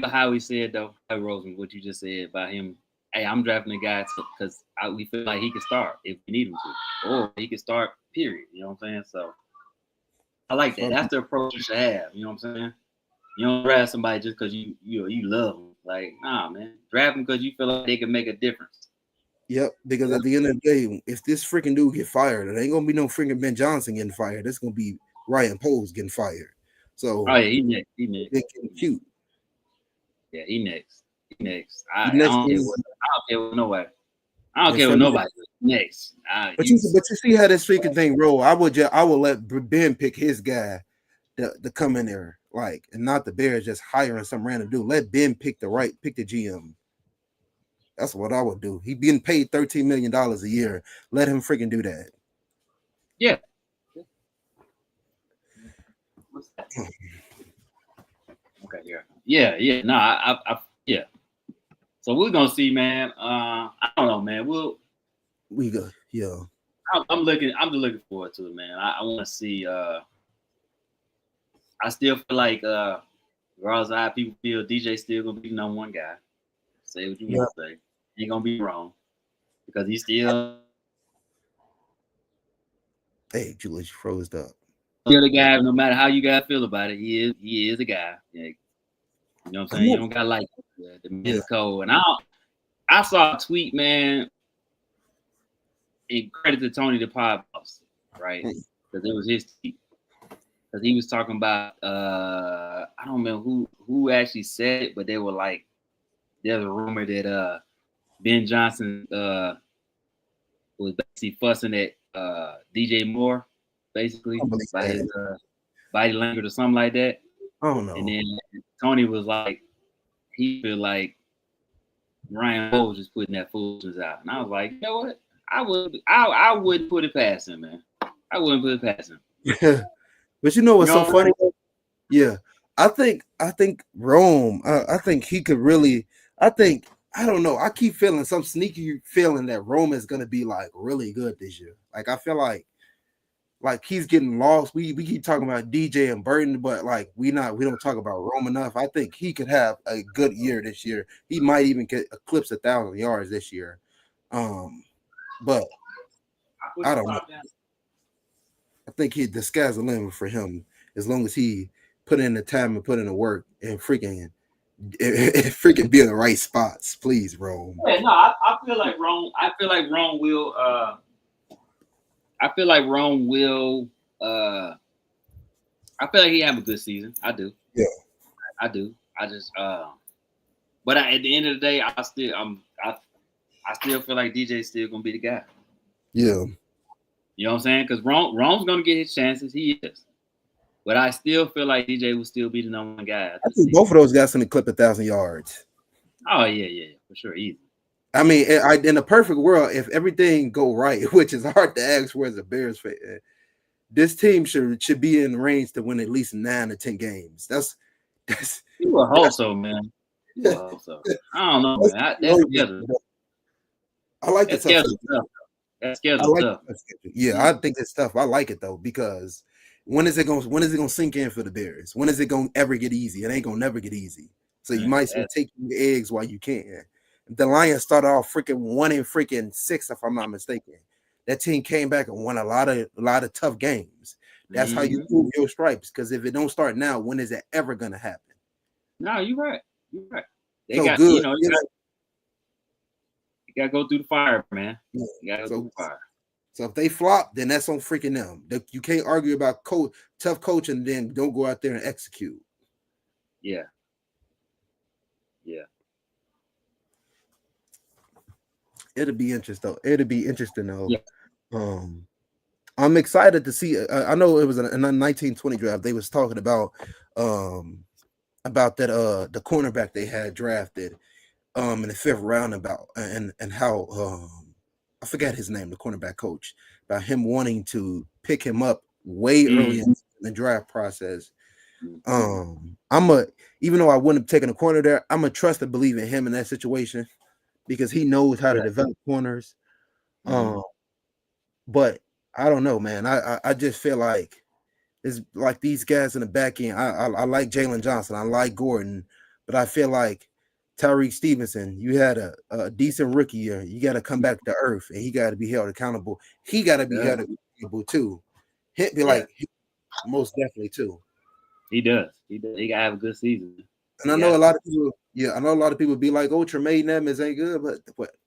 Speaker 1: how he said though, Rosen, what you just said about him. Hey, I'm drafting a guy because we feel like he can start if we need him to, or he can start. Period. You know what I'm saying? So I like that. That's the approach you should have. You know what I'm saying? You don't draft somebody just because you love them. Like, nah, man, draft them because you feel like they can make a difference.
Speaker 2: Yep. Because at the end of the day, if this freaking dude get fired, it ain't gonna be no freaking Ben Johnson getting fired. It's gonna be Ryan Poles getting fired. So
Speaker 1: he next.
Speaker 2: Cute.
Speaker 1: Yeah, he next. I don't care with nobody. I don't care with nobody. Next.
Speaker 2: But you see how this freaking thing roll. I would let Ben pick his guy to come in there, like, and not the Bears just hiring some random dude. Let Ben pick the GM. That's what I would do. He being paid $13 million a year. Let him freaking do that.
Speaker 1: Yeah. Okay, yeah. No, I. So we're gonna see, man. I don't know, man.
Speaker 2: We go, yeah.
Speaker 1: I'm just looking forward to it, man. I want to see. I still feel like, regardless of how people feel, DJ still gonna be the number one guy. Say what you want to say. Ain't gonna be wrong because he's still.
Speaker 2: Hey, Julius, you froze up.
Speaker 1: still a guy. No matter how you guys feel about it, he is a guy. Yeah. You know what I'm saying? You don't got like the man's cold. And I saw a tweet, man. And credit to Tony the Pod Boss, right? Because it was his tweet. Because he was talking about I don't remember who actually said it, but they were like, there's a rumor that Ben Johnson was basically fussing at DJ Moore, basically by his body language or something like that.
Speaker 2: I don't know.
Speaker 1: And then Tony was like, he feel like Ryan Poles just putting that foolishness out, and I was like, you know what? I wouldn't put it past him, man. I wouldn't put it past him.
Speaker 2: Yeah, but you know what's so funny? Yeah, I think Rome. I think he could really. I don't know. I keep feeling some sneaky feeling that Rome is gonna be like really good this year. Like I feel like he's getting lost. We keep talking about DJ and Burton, but like we don't talk about Rome enough. I think he could have a good year this year. He might even eclipse 1,000 yards this year. But I don't know. I think the sky's the limit for him as long as he put in the time and put in the work and freaking be in the right spots, please, Rome.
Speaker 1: Yeah, no, I feel like Rome. I feel like Rome will. I feel like he have a good season. I do.
Speaker 2: Yeah,
Speaker 1: I do. I just. But at the end of the day, I still feel like DJ's still gonna be the guy.
Speaker 2: Yeah.
Speaker 1: You know what I'm saying? Because Rome's gonna get his chances. He is. But I still feel like DJ will still be the number one guy.
Speaker 2: I think both of those guys can clip 1,000 yards.
Speaker 1: Oh yeah, for sure, easy.
Speaker 2: I mean, in a perfect world, if everything go right, which is hard to ask for as a Bears fan, this team should be in range to win at least 9 or 10 games. That's
Speaker 1: you will hope so, man. You will hope so. I don't know, man.
Speaker 2: I like the
Speaker 1: tough. That schedule's tough.
Speaker 2: Yeah, I think it's tough. I like it though, because when is it gonna sink in for the Bears? When is it gonna ever get easy? It ain't gonna never get easy. So you might as well take the eggs while you can. The Lions started off 1-6, if I'm not mistaken. That team came back and won a lot of tough games. That's how you prove your stripes. Because if it don't start now, when is it ever gonna happen?
Speaker 1: No, you're right. They
Speaker 2: so
Speaker 1: got
Speaker 2: good.
Speaker 1: You gotta go through the fire, man.
Speaker 2: Yeah.
Speaker 1: You gotta go through the fire.
Speaker 2: So if they flop, then that's on freaking them. You can't argue about tough coaching, and then don't go out there and execute.
Speaker 1: Yeah.
Speaker 2: It'll be interesting though.
Speaker 1: Yeah.
Speaker 2: I'm excited to see. I know it was in a 1920 draft. They was talking about that the cornerback they had drafted in the 5th round and how I forgot his name, the cornerback coach, about him wanting to pick him up way early in the draft process. Even though I wouldn't have taken a corner there, I'm a trust and believe in him in that situation because he knows how to develop corners. But I don't know, man. I just feel like it's like these guys in the back end. I like Jalen Johnson. I like Gordon, but I feel like Tyreek Stevenson, you had a decent rookie year. You got to come back to earth, and he got to be held accountable. He got to be held accountable too. Most definitely too.
Speaker 1: He does. He got to have a good season.
Speaker 2: And I know a lot of people. Yeah, I know a lot of people be like, "Oh, Tremaine Edmonds ain't good," but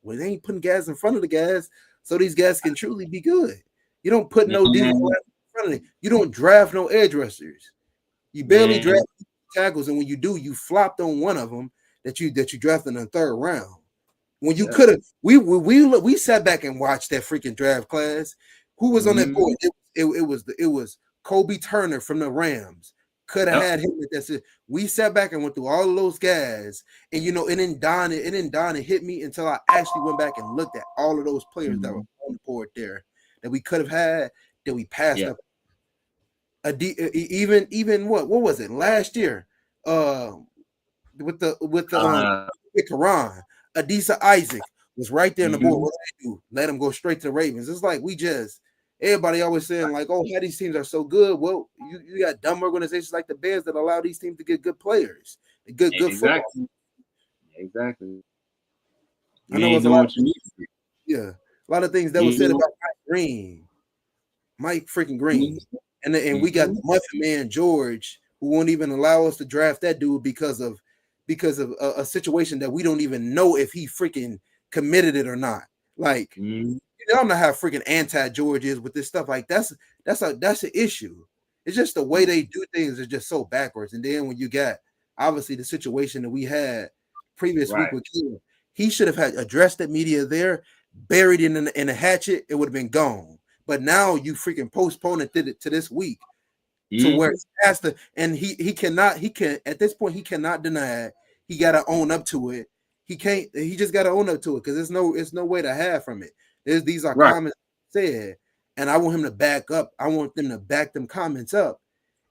Speaker 2: they ain't putting guys in front of the guys, so these guys can truly be good. You don't put no defense in front of them. You don't draft no edge rushers. You barely draft tackles, and when you do, you flopped on one of them that you drafted in the 3rd round. When you could have, we sat back and watched that freaking draft class. Who was on that board? It was Kobe Turner from the Rams. Could have had him. That's it. We sat back and went through all of those guys, and it didn't dawn and hit me until I actually went back and looked at all of those players that were on the board there that we could have had that we passed up. Even what was it last year? With Karan, Adisa Isaac was right there on the board. What did they do? Let him go straight to the Ravens. It's like everybody always saying like, "Oh, how these teams are so good." Well, you got dumb organizations like the Bears that allow these teams to get good players, good football.
Speaker 1: Exactly.
Speaker 2: I know it's a lot. A lot of things that was said about Mike freaking Green. And we got the Muffin Man George, who won't even allow us to draft that dude because of a situation that we don't even know if he freaking committed it or not. Like, y'all know how freaking anti-George is with this stuff. Like, that's an issue. It's just the way they do things is just so backwards. And then when you got obviously the situation that we had previous week with Keenan, he should have had addressed that media there, buried it in a hatchet, it would have been gone. But now you freaking postpone it to this week to where it has to, and he can at this point he cannot deny it. He got to own up to it. He just got to own up to it because it's no way to hide from it. These are comments said, and I want him to back up. I want them to back them comments up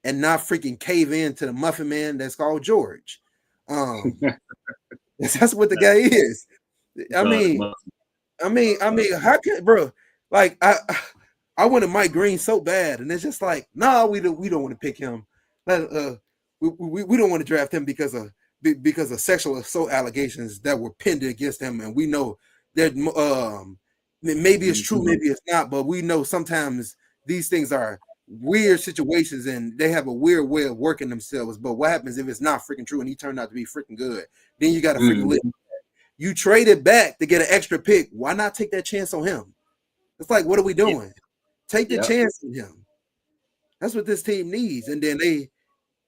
Speaker 2: and not freaking cave in to the Muffin Man that's called George. That's what the guy is. I mean, how can, bro? Like I wanted Mike Green so bad, and it's just like, no, we don't want to pick him. We don't want to draft him because of sexual assault allegations that were pinned against him, and we know that maybe it's true, maybe it's not, but we know sometimes these things are weird situations and they have a weird way of working themselves. But what happens if it's not freaking true and he turned out to be freaking good? Then you got to freaking live. You traded back to get an extra pick. Why not take that chance on him? It's like, what are we doing? Take the chance on him. That's what this team needs. And then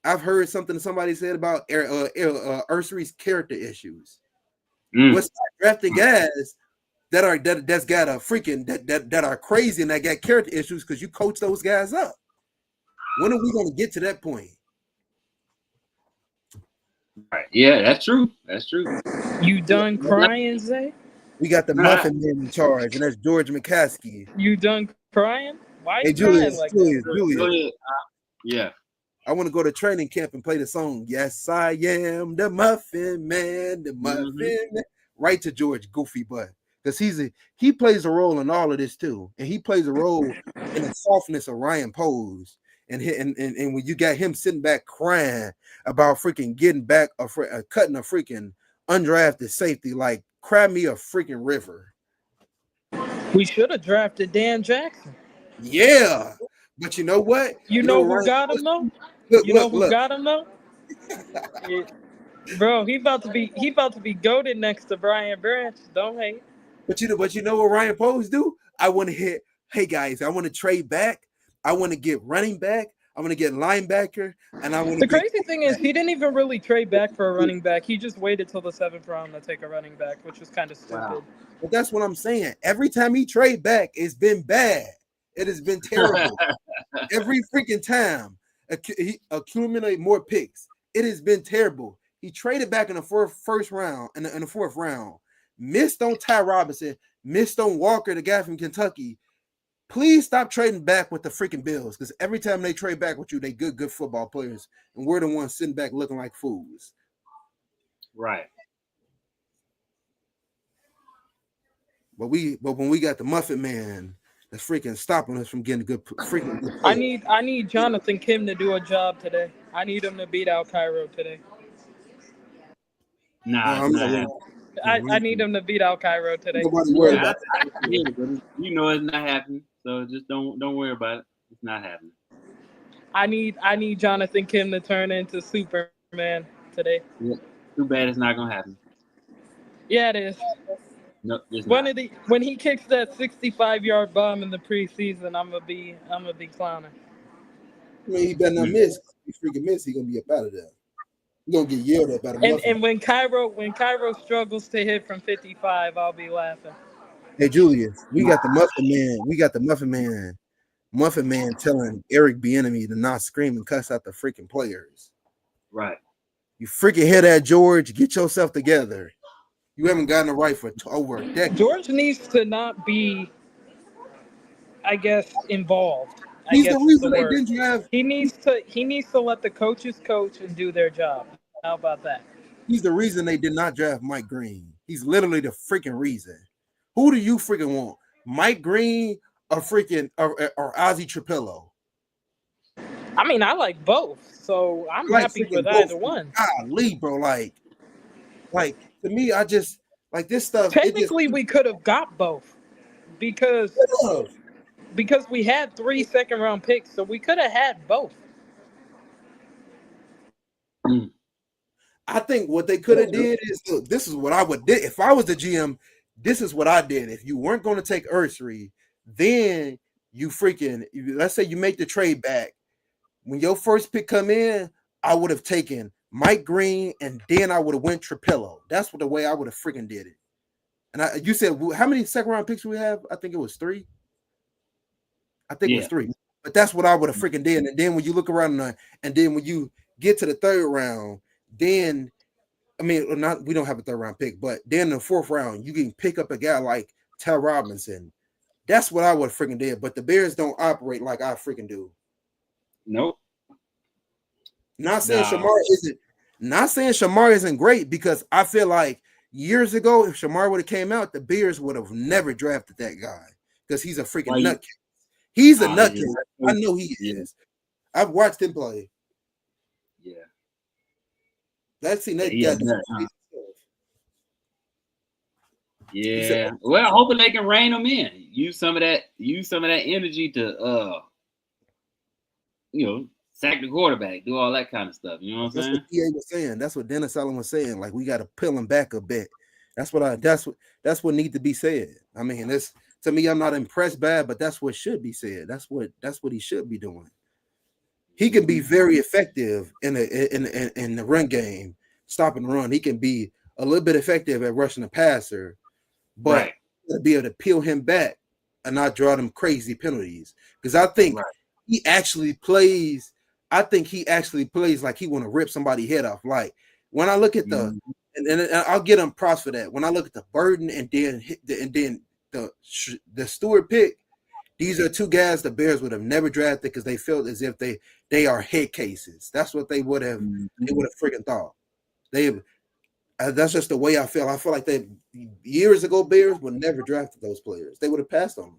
Speaker 2: I've heard something somebody said about Ursari's character issues. Let's start drafting guys that's got a freaking that are crazy and that got character issues because you coach those guys up. When are we going to get to that point?
Speaker 1: Right. Yeah, that's true. That's true.
Speaker 3: You done crying, Zay?
Speaker 2: We got the Muffin Man in charge, and that's George McCaskey.
Speaker 3: You done crying? Why are you
Speaker 2: Julius,
Speaker 3: crying like
Speaker 2: Julius.
Speaker 1: Yeah.
Speaker 2: I want to go to training camp and play the song. Yes, I am the Muffin Man, the Muffin Man. Right to George Goofy Butt. Because he plays a role in all of this too. And he plays a role in the softness of Ryan Pose. And when you got him sitting back crying about freaking getting back cutting a freaking undrafted safety, like cry me a freaking river.
Speaker 3: We should have drafted Dan Jackson.
Speaker 2: Yeah. But you know what?
Speaker 3: You know who got him though? Look. Got him though? Yeah. Bro, he about to be goated next to Brian Branch. Don't hate.
Speaker 2: But you know what Ryan Pose do? I want to hit, hey guys, I want to trade back. I want to get running back. I want to get linebacker. And I want to.
Speaker 3: The crazy thing is he didn't even really trade back for a running back. He just waited till the 7th round to take a running back, which was kind of stupid.
Speaker 2: Wow. But that's what I'm saying. Every time he trade back, it's been bad. It has been terrible. Every freaking time he accumulate more picks. It has been terrible. He traded back in the first round, in the 4th round. Missed on Ty Robinson. Missed on Walker, the guy from Kentucky. Please stop trading back with the freaking Bills, because every time they trade back with you, they good football players, and we're the ones sitting back looking like fools.
Speaker 1: Right.
Speaker 2: But when we got the Muffin Man, that's freaking stopping us from getting good freaking. Good
Speaker 3: I need Jonathan Kim to do a job today. I need him to beat out Cairo today.
Speaker 1: Nah,
Speaker 3: I need him to beat out Cairo today.
Speaker 2: Nobody worry about that.
Speaker 1: You know it's not happening, so just don't worry about it. It's not happening.
Speaker 3: I need Jonathan Kim to turn into Superman today.
Speaker 1: Yeah. Too bad it's not gonna happen.
Speaker 3: Yeah, it is.
Speaker 1: No, it's
Speaker 3: when
Speaker 1: not.
Speaker 3: When he kicks that 65-yard bomb in the preseason, I'm gonna be clowning.
Speaker 2: I mean, he better not miss. If he freaking miss, he gonna be up out of there. He gonna get yelled at by the Muffin.
Speaker 3: And when Cairo struggles to hit from 55, I'll be laughing.
Speaker 2: Hey Julius, we got the Muffin Man. We got the Muffin Man. Muffin Man telling Eric Bieniemy to not scream and cuss out the freaking players.
Speaker 1: Right.
Speaker 2: You freaking hear that, George? Get yourself together. You haven't gotten it right for over a decade.
Speaker 3: George needs to not be, I guess, involved.
Speaker 2: He's the reason they didn't have.
Speaker 3: He needs to let the coaches coach and do their job. How about that?
Speaker 2: He's the reason they did not draft Mike Green. He's literally the freaking reason. Who do you freaking want? Mike Green or freaking or Ozzie Trapillo?
Speaker 3: I mean, I like both, so I'm happy with either one.
Speaker 2: Golly, bro, like to me, I just like this stuff.
Speaker 3: Technically, we could have got both because because we had 3 second-round picks, so we could have had both.
Speaker 2: I think what they could have did is, look, this is what I would do if I was the GM. This is what I did. If you weren't going to take Ursary, then you freaking, let's say you make the trade back. When your first pick come in, I would have taken Mike Green, and then I would have went Trapello. That's what the way I would have freaking did it. And you said, how many second round picks we have? I think it was 3. I think it was 3. But that's what I would have freaking did. And then when you look around, and then when you get to the 3rd round, then I mean, we don't have a 3rd round pick, but then in the 4th round, you can pick up a guy like Tal Robinson. That's what I would have freaking did. But the Bears don't operate like I freaking do.
Speaker 1: Nope.
Speaker 2: Not saying Shamar isn't great, because I feel like years ago, if Shamar would have came out, the Bears would have never drafted that guy, because he's a freaking nutcase. He's a nutcase. I know he is. I've watched him play.
Speaker 1: Yeah.
Speaker 2: That's seen that guy.
Speaker 1: Yeah. Well, hoping they can rein him in. Use some of that energy to sack the quarterback, do all that kind of stuff. You know what I'm saying?
Speaker 2: That's what DA was saying. That's what Dennis Allen was saying. Like, we got to peel him back a bit. That's what needs to be said. I mean, this, to me, I'm not impressed by it, but that's what should be said. That's what he should be doing. He can be very effective in the run game, stop and run. He can be a little bit effective at rushing the passer, but to be able to peel him back and not draw them crazy penalties. Because I think he actually plays. I think he actually plays like he want to rip somebody's head off. Like, when I look at and I'll get him props for that. When I look at the Burden and then the Stewart pick, these are 2 guys the Bears would have never drafted, because they felt as if they are head cases. That's what they would have. They would have freaking thought. That's just the way I feel. I feel like years ago, Bears would never drafted those players. They would have passed on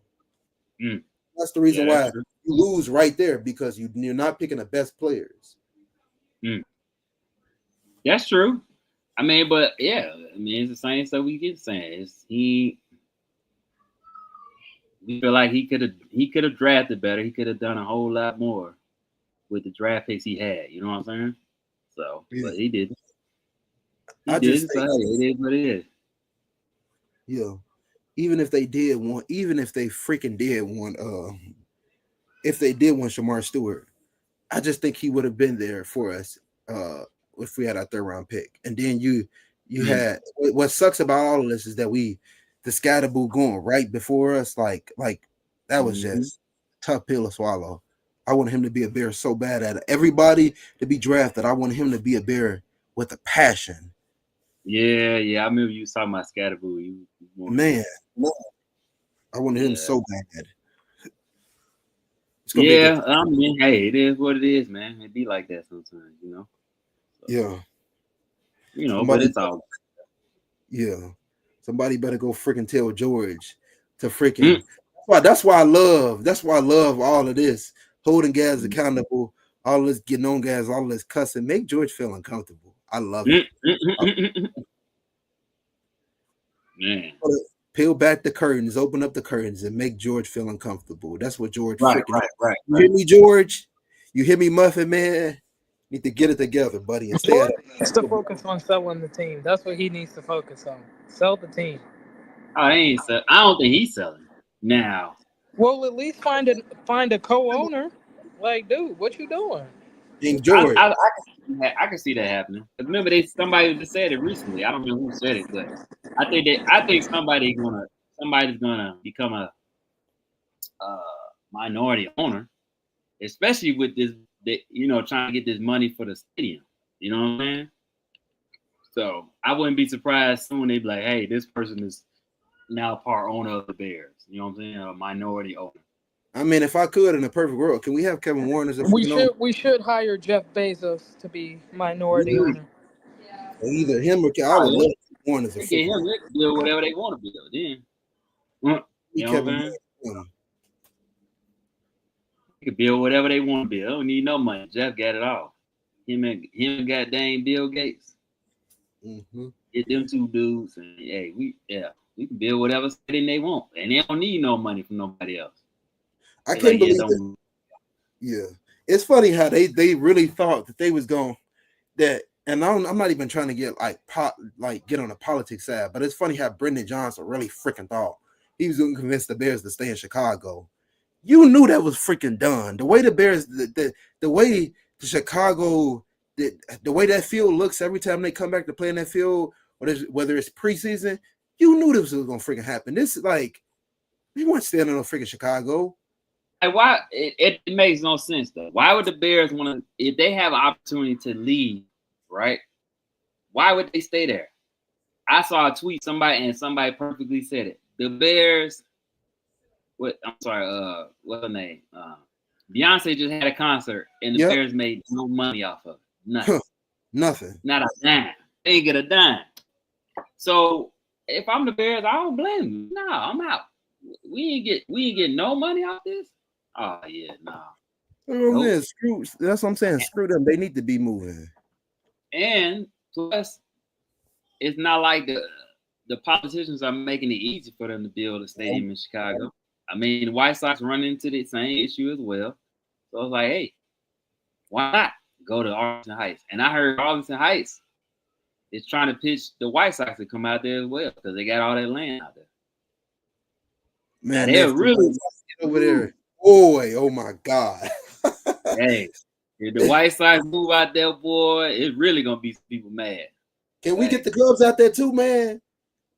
Speaker 2: them. That's the reason why you lose right there, because you're not picking the best players.
Speaker 1: That's true. I mean, but it's the same stuff we get saying. We feel like he could have drafted better. He could have done a whole lot more with the draft picks he had. You know what I'm saying? So, but he didn't. It is what it is.
Speaker 2: Yeah. Even if they freaking did want, if they did want Shamar Stewart, I just think he would have been there for us if we had our 3rd round pick. And then you had, what sucks about all of this is that the Scatterboo going right before us, like that was just tough pill to swallow. I wanted him to be a Bear so bad at it. Everybody to be drafted, I wanted him to be a Bear with a passion.
Speaker 1: Yeah. I remember you talking about Scatterboo.
Speaker 2: Man, I wanted him so bad.
Speaker 1: Yeah, I mean, hey, it is what it is, man. It be like that sometimes, So, but it's all.
Speaker 2: Yeah. Somebody better go freaking tell George to freaking. That's why I love all of this. Holding guys accountable, all this getting on guys, all this cussing. Make George feel uncomfortable. I love it.
Speaker 1: Man.
Speaker 2: Peel back the curtains, open up the curtains, and make George feel uncomfortable. That's what George
Speaker 1: right.
Speaker 2: You hear me, George? You hear me, Muffin Man? Need to get it together, buddy. And
Speaker 3: George needs to focus on selling the team. That's what he needs to focus on. Sell the team.
Speaker 1: Oh, I don't think he's selling now.
Speaker 3: Well, at least find a co-owner. Like, dude, what you doing?
Speaker 2: George.
Speaker 1: I can see that happening. Remember, somebody just said it recently. I don't know who said it, but I think somebody's gonna become a minority owner, especially with this. Trying to get this money for the stadium. You know what I'm saying? So I wouldn't be surprised soon they'd be like, "Hey, this person is now part owner of the Bears." You know what I'm saying? A minority owner.
Speaker 2: I mean, if I could, in a perfect world, can we have Kevin Warren as a
Speaker 3: We should hire Jeff Bezos to be minority owner.
Speaker 2: Either him or I would love Warren as a
Speaker 1: get him to build whatever they want to build. Then you know what I'm saying? They can build whatever they want to build. They don't need no money. Jeff got it all. Him and goddamn Bill Gates. Get them 2 dudes, and we can build whatever setting they want, and they don't need no money from nobody else.
Speaker 2: I can't believe it. Yeah, it's funny how they really thought that they was going that, and I'm not even trying to get get on the politics side, but it's funny how Brendan Johnson really freaking thought he was going to convince the Bears to stay in Chicago. You knew that was freaking done. The way the Bears, the way the Chicago, the way that field looks every time they come back to play in that field, whether it's preseason, you knew this was going to freaking happen. This is like, they weren't staying in no freaking Chicago.
Speaker 1: Like, why? It makes no sense though. Why would the Bears want to, if they have an opportunity to leave, right? Why would they stay there? I saw a tweet somebody perfectly said it. The Bears, what's her name? Beyonce just had a concert and the Bears made no money off of it. Nothing.
Speaker 2: Nothing.
Speaker 1: Not a dime. They ain't get a dime. So if I'm the Bears, I don't blame you. No, I'm out. We ain't get no money off this. Oh yeah, no.
Speaker 2: Nope. That's what I'm saying. Screw them. They need to be moving.
Speaker 1: And plus, it's not like the politicians are making it easy for them to build a stadium in Chicago. I mean, the White Sox run into the same issue as well. So it's like, hey, why not go to Arlington Heights? And I heard Arlington Heights is trying to pitch the White Sox to come out there as well because they got all that land out there.
Speaker 2: Man, they're really over there. Boy, oh my God.
Speaker 1: Hey, if the White Sox move out there, boy, it's really gonna be some people mad.
Speaker 2: Can we get the Cubs out there too, man?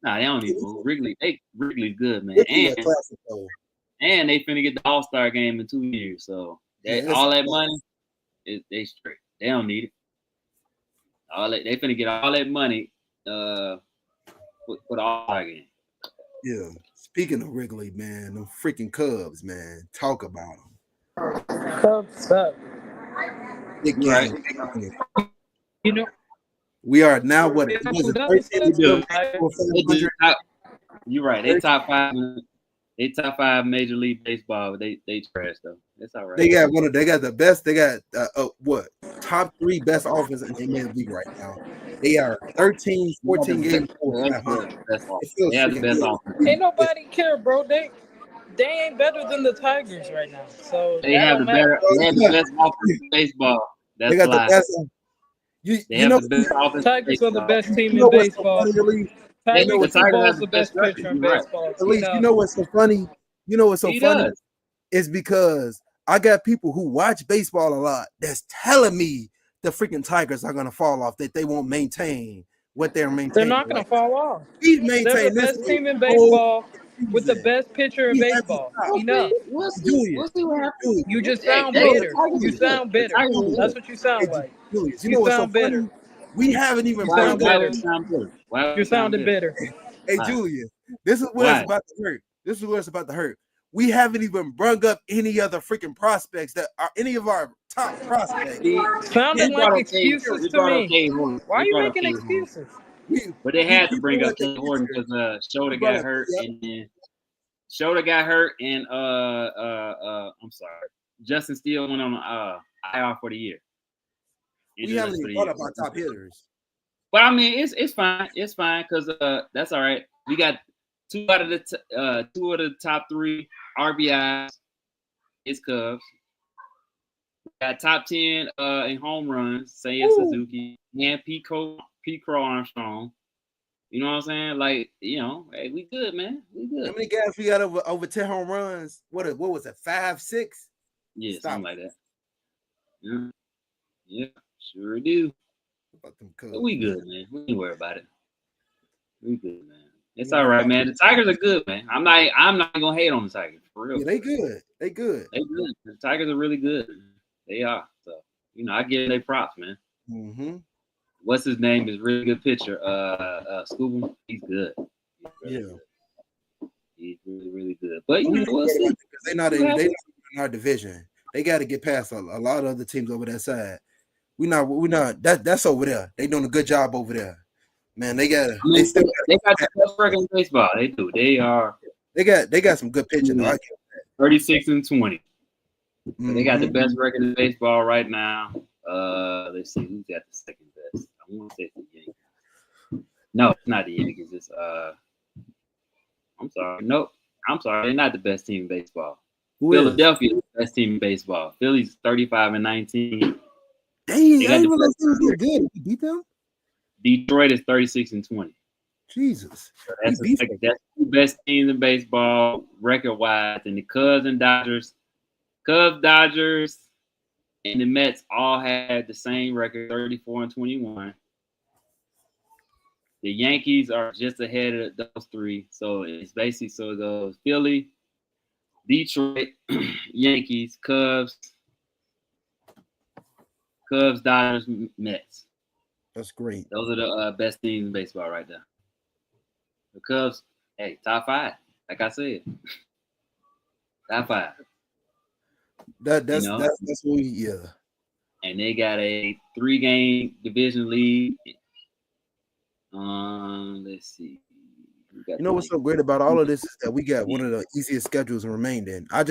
Speaker 1: Nah, they don't need to move. Wrigley's good, man. And they finna get the All-Star game in 2 years. So all that money, they straight. They don't need it. They finna get all that money for the All-Star game.
Speaker 2: Yeah. Speaking of Wrigley, man, them freaking Cubs, man. Talk about them.
Speaker 3: Cubs up.
Speaker 1: Right.
Speaker 3: You know,
Speaker 2: we are now what?
Speaker 1: You're right. They top 5. They top 5 Major League Baseball. They trash though. It's all right.
Speaker 2: They got the best. They got top 3 best offense in the MLB right now. They are 13, 14 games.
Speaker 1: They have the best offense.
Speaker 3: Ain't nobody care, bro. They ain't better than the Tigers right now. So
Speaker 1: they have the best offense in baseball. That's
Speaker 2: they got the best.
Speaker 1: You know, the best offense.
Speaker 3: Tigers are the best team in baseball. Tigers is the best pitcher in baseball.
Speaker 2: At least you know what's so funny? You know what's so funny? It's because I got people who watch baseball a lot that's telling me the freaking Tigers are gonna fall off, that they won't maintain what they're maintaining.
Speaker 3: They're not gonna fall off.
Speaker 2: He's maintaining
Speaker 3: the best team in baseball with the best pitcher in baseball. Enough. You just sound bitter. You sound bitter. That's what you sound like.
Speaker 2: Julius, you know what's so bitter? Funny? We haven't even
Speaker 3: sound bitter. You're sounding bitter.
Speaker 2: Hey, Julius, this is where it's about to hurt. This is where it's about to hurt. We haven't even brung up any other freaking prospects that are any of our top prospects.
Speaker 3: Sounding like excuses to me. Why are you making excuses?
Speaker 1: But they had to bring up King Horton because Schroeder got hurt, and then Schroeder got hurt, and I'm sorry, Justin Steele went on IR for the year.
Speaker 2: We haven't even brought up our top hitters.
Speaker 1: But I mean, it's fine. It's fine because that's all right. We got two out of the top 3 RBIs. It's Cubs. We got top 10 in home runs. Seiya Suzuki and Pete Crow Armstrong. You know what I'm saying? Like, you know, hey, we good, man. We good.
Speaker 2: How many guys we got over 10 home runs? What was it? 5, 6?
Speaker 1: Yeah, something like that. Yeah, sure do.
Speaker 2: About them Cubs,
Speaker 1: but we good, man. We ain't worry about it. We good, man. It's all right, man. The Tigers are good, man. I'm not gonna hate on the Tigers for real.
Speaker 2: Yeah, they good. They good.
Speaker 1: The Tigers are really good. They are. So, you know, I give them props, man.
Speaker 2: Mm-hmm.
Speaker 1: What's his name is really good pitcher. Scuba. He's good.
Speaker 2: Good.
Speaker 1: He's really, really good. But you know what?
Speaker 2: They're not in our division. They got to get past a lot of other teams over that side. We're not. That's over there. They doing a good job over there. Man, they got the
Speaker 1: best record in baseball. They do. They are.
Speaker 2: They got some good pitching.
Speaker 1: Mm-hmm. 36-20. Mm-hmm. They got the best record in baseball right now. Let's see who's got the second best. I want to say it's the Yankees. No, it's not the Yankees. It's I'm sorry. Nope. I'm sorry. They're not the best team in baseball.
Speaker 2: Who is?
Speaker 1: Philadelphia is the best team in baseball. Philly's 35-19.
Speaker 2: Dang, I
Speaker 1: They
Speaker 2: didn't
Speaker 1: got the
Speaker 2: realize
Speaker 1: best
Speaker 2: they was that
Speaker 1: record.
Speaker 2: good. We beat them.
Speaker 1: Detroit is 36-20.
Speaker 2: Jesus,
Speaker 1: So
Speaker 2: we
Speaker 1: that's
Speaker 2: beat
Speaker 1: the two best teams in baseball record-wise, and the Cubs, Dodgers, and the Mets all had the same record, 34-21. The Yankees are just ahead of those three, so it's basically it goes Philly, Detroit, Yankees, Cubs, Dodgers, Mets.
Speaker 2: That's great.
Speaker 1: Those are the best teams in baseball right there. The Cubs, hey, top 5. Like I said, top 5.
Speaker 2: That's what we
Speaker 1: And they got a 3-game division lead. Let's see.
Speaker 2: You know what's so great about all of this is that we got one of the easiest schedules and remained in. I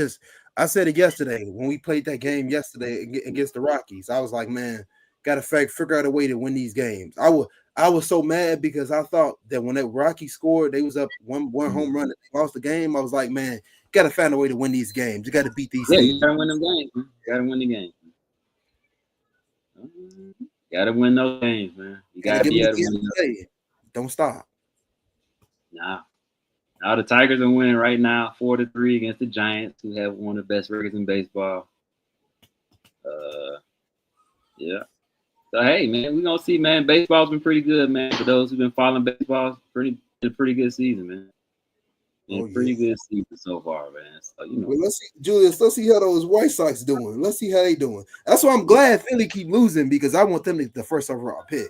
Speaker 2: said it yesterday when we played that game yesterday against the Rockies. I was like, man, got to figure out a way to win these games. I was so mad because I thought that when that Rockies scored, they was up one home run and they lost the game. I was like, man, got to find a way to win these games. You got to beat these teams.
Speaker 1: You got to win them games. Man. You got to win the game. Got to win those games, man. You got to be able to win.
Speaker 2: Don't stop.
Speaker 1: Nah. Now the Tigers are winning right now, 4-3 against the Giants, who have one of the best records in baseball. Yeah. So hey, man, we're gonna see, man. Baseball's been pretty good, man. For those who've been following baseball, pretty good season, man. Pretty good season so far, man. So
Speaker 2: Well, let's see, Julius. Let's see how those White Sox doing. Let's see how they doing. That's why I'm glad Philly keep losing because I want them to get the first overall pick.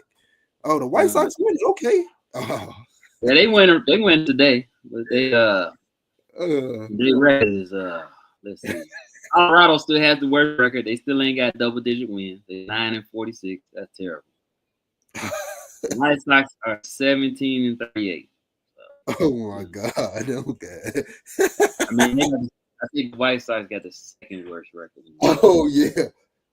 Speaker 2: Oh, the White Sox win. Okay. Oh.
Speaker 1: Yeah, they win today, but they Reds let's see. Colorado still has the worst record. They still ain't got double-digit wins. They're 9-46. That's terrible. The White Sox are 17-38. So,
Speaker 2: oh my God! Okay.
Speaker 1: I mean, I think the White Sox got the second worst record.
Speaker 2: Oh yeah.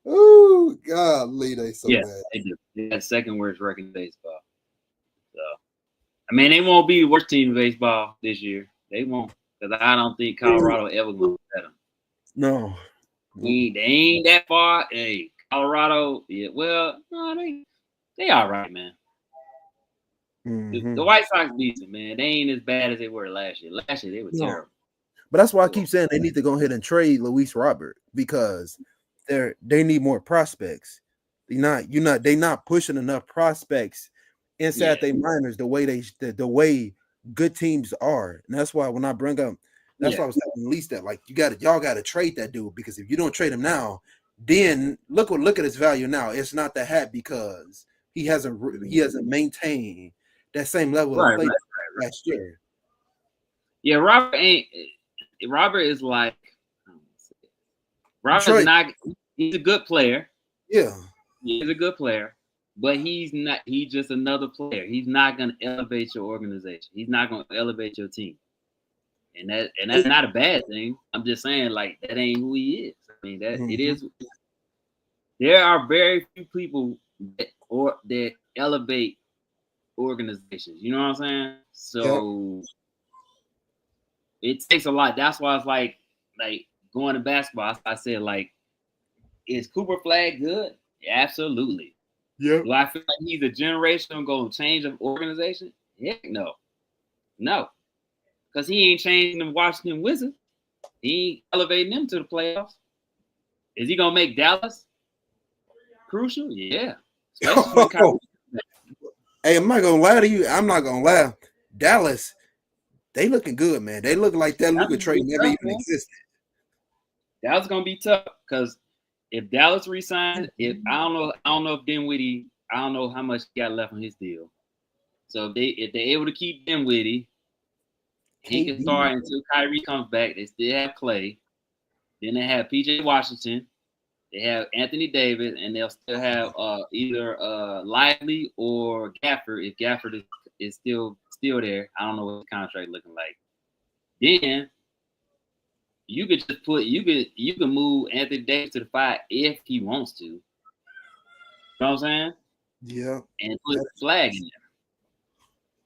Speaker 2: Oh golly, they so bad.
Speaker 1: They do. They got the second worst record in baseball. So, I mean, they won't be the worst team in baseball this year. They won't, because I don't think Colorado ever going to bet them.
Speaker 2: No.
Speaker 1: They ain't that far. Hey, Colorado, yeah, well, no, they all right, man. The White Sox decent, man. They ain't as bad as they were last year. Last year, they were terrible.
Speaker 2: But that's why I keep saying they need to go ahead and trade Luis Robert because they need more prospects. They're not pushing enough prospects inside their minors the way good teams are. And that's why when I bring up why I was telling Elise that like y'all gotta trade that dude because if you don't trade him now, then look at his value now. It's not that high because he hasn't maintained that same level of play last year.
Speaker 1: Yeah, Robert is like Robert's not. He's a good player.
Speaker 2: Yeah,
Speaker 1: he's a good player, but he's not. He's just another player. He's not going to elevate your organization. He's not going to elevate your team, and that's not a bad thing. I'm just saying, like that ain't who he is. I mean, that it is. There are very few people that elevate organizations. You know what I'm saying? So it takes a lot. That's why it's like going to basketball. I said like, is Cooper Flag good? Yeah, absolutely.
Speaker 2: Yeah.
Speaker 1: Do I feel like he's a generational going to change an organization? Heck no. Because he ain't changing the Washington Wizards. He ain't elevating them to the playoffs. Is he going to make Dallas crucial? Yeah.
Speaker 2: Hey, I'm not going to lie to you. I'm not going to lie. Dallas, they looking good, man. They look like that Luka trade never even existed.
Speaker 1: That's going to be tough because if Dallas resigns, I don't know if Dinwiddie, I don't know how much he got left on his deal. So if they're able to keep Dinwiddie, he can start until Kyrie comes back. They still have Clay. Then they have PJ Washington. They have Anthony Davis, and they'll still have either Lively or Gafford. If Gafford is still there, I don't know what his contract looking like. Then you could just you could move Anthony Davis to the 5 if he wants to. You know what I'm saying?
Speaker 2: Yeah.
Speaker 1: And put the Flag in there.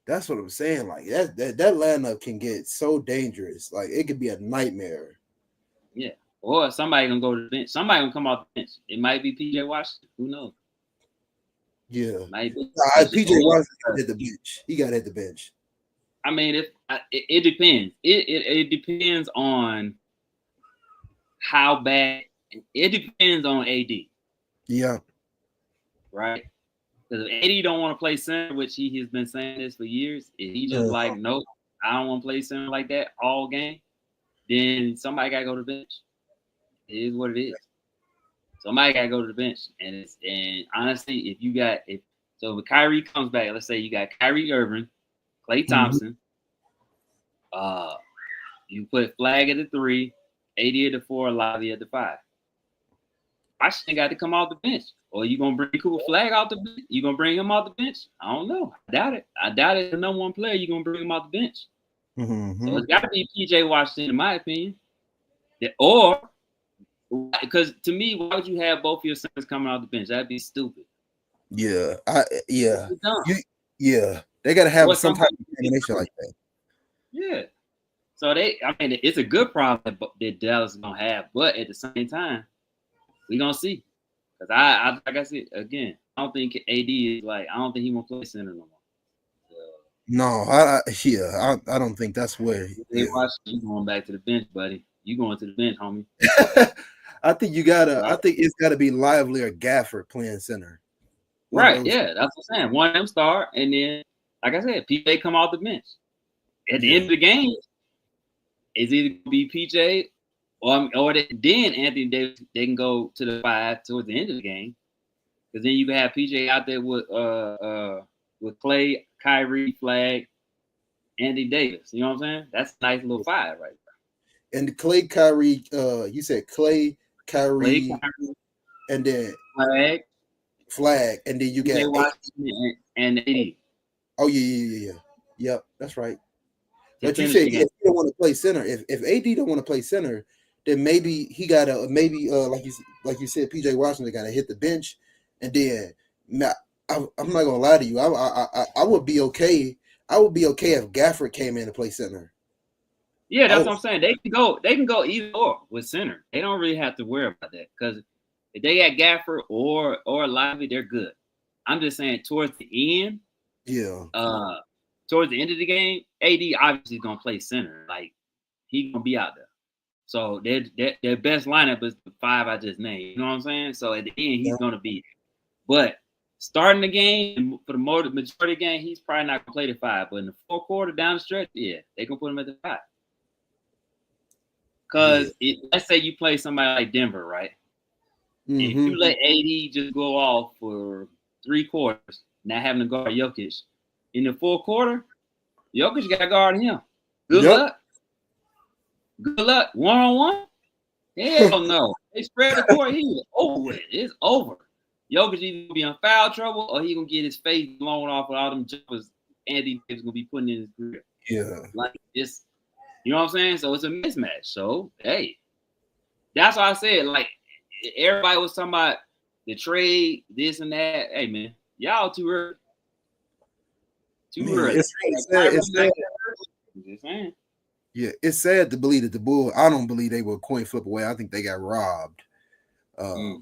Speaker 2: That's what I'm saying. Like that lineup can get so dangerous. Like it could be a nightmare.
Speaker 1: Yeah. Or somebody gonna go to the bench. Somebody gonna come off the bench. It might be PJ Washington. Who knows?
Speaker 2: Yeah.
Speaker 1: Might be.
Speaker 2: PJ Washington hit the bench. He got at the bench.
Speaker 1: I mean, it depends. It depends on how bad. It depends on AD.
Speaker 2: Yeah.
Speaker 1: Right. Because if AD don't want to play center, which he has been saying this for years, if he just like, nope, I don't want to play center like that all game, then somebody got to go to the bench. It is what it is. Somebody got to go to the bench. And honestly, so when Kyrie comes back, let's say you got Kyrie Irving, Klay Thompson, you put Flag at the 3, AD at the 4, Lavi at the 5. Washington got to come off the bench. Or you gonna bring Cooper Flag out the bench? You gonna bring him off the bench? I don't know. I doubt it. The number one player, you're gonna bring him off the bench.
Speaker 2: Mm-hmm.
Speaker 1: So it's got to be PJ Washington, in my opinion. Or because to me, why would you have both of your centers coming off the bench? That'd be stupid.
Speaker 2: Yeah, they gotta have some type of combination like that.
Speaker 1: Yeah. So it's a good problem that Dallas is gonna have, but at the same time, we're gonna see. Because I like I said again, I don't think AD is I don't think he won't play center no more.
Speaker 2: No, I don't think that's where.
Speaker 1: You going back to the bench, buddy. You going to the bench, homie.
Speaker 2: I think I think it's gotta be Lively or Gafford playing center.
Speaker 1: Right, yeah, that's what I'm saying. One of them start, and then, like I said, PJ come off the bench. At the end of the game, it's either going to be PJ or then Anthony Davis, they can go to the 5 towards the end of the game. Because then you can have PJ out there with Klay, Kyrie, Flag, Anthony Davis. You know what I'm saying? That's a nice little 5 right there.
Speaker 2: And Klay, Kyrie, you said Klay, Kyrie, and then Flag, and then you get
Speaker 1: and AD.
Speaker 2: Oh yeah. Yep, that's right. But you said if he don't want to play center, if AD don't want to play center, then maybe he gotta like you said, PJ Washington gotta hit the bench, and then I'm not gonna lie to you, I would be okay. I would be okay if Gafford came in to play center.
Speaker 1: Yeah, that's what I'm saying. They can go either or with center. They don't really have to worry about that because if they got Gafford or Lively, they're good. I'm just saying towards the end.
Speaker 2: Yeah.
Speaker 1: Towards the end of the game, AD obviously is gonna play center. Like he's gonna be out there. So their best lineup is the 5 I just named. You know what I'm saying? So at the end, he's gonna be. But starting the game for the majority of the game, he's probably not gonna play the 5. But in the fourth quarter down the stretch, yeah, they can put him at the 5. Because let's say you play somebody like Denver, right? Mm-hmm. If you let AD just go off for 3 quarters, not having to guard Jokic, in the fourth quarter, Jokic got to guard him. Good luck. Good luck. 1-on-1? Hell no. They spread the court. He's over with. It's over. Jokic either going to be in foul trouble or he's going to get his face blown off with all them jumpers Andy Davis going to be putting in his career.
Speaker 2: Yeah.
Speaker 1: Like, it's, you know what I'm saying? So it's a mismatch. So, hey, that's why I said, like, everybody was talking about the trade, this and that. Hey, man, y'all too early.
Speaker 2: It's sad. Yeah, it's sad to believe that the Bulls. I don't believe they were a coin flip away. I think they got robbed. I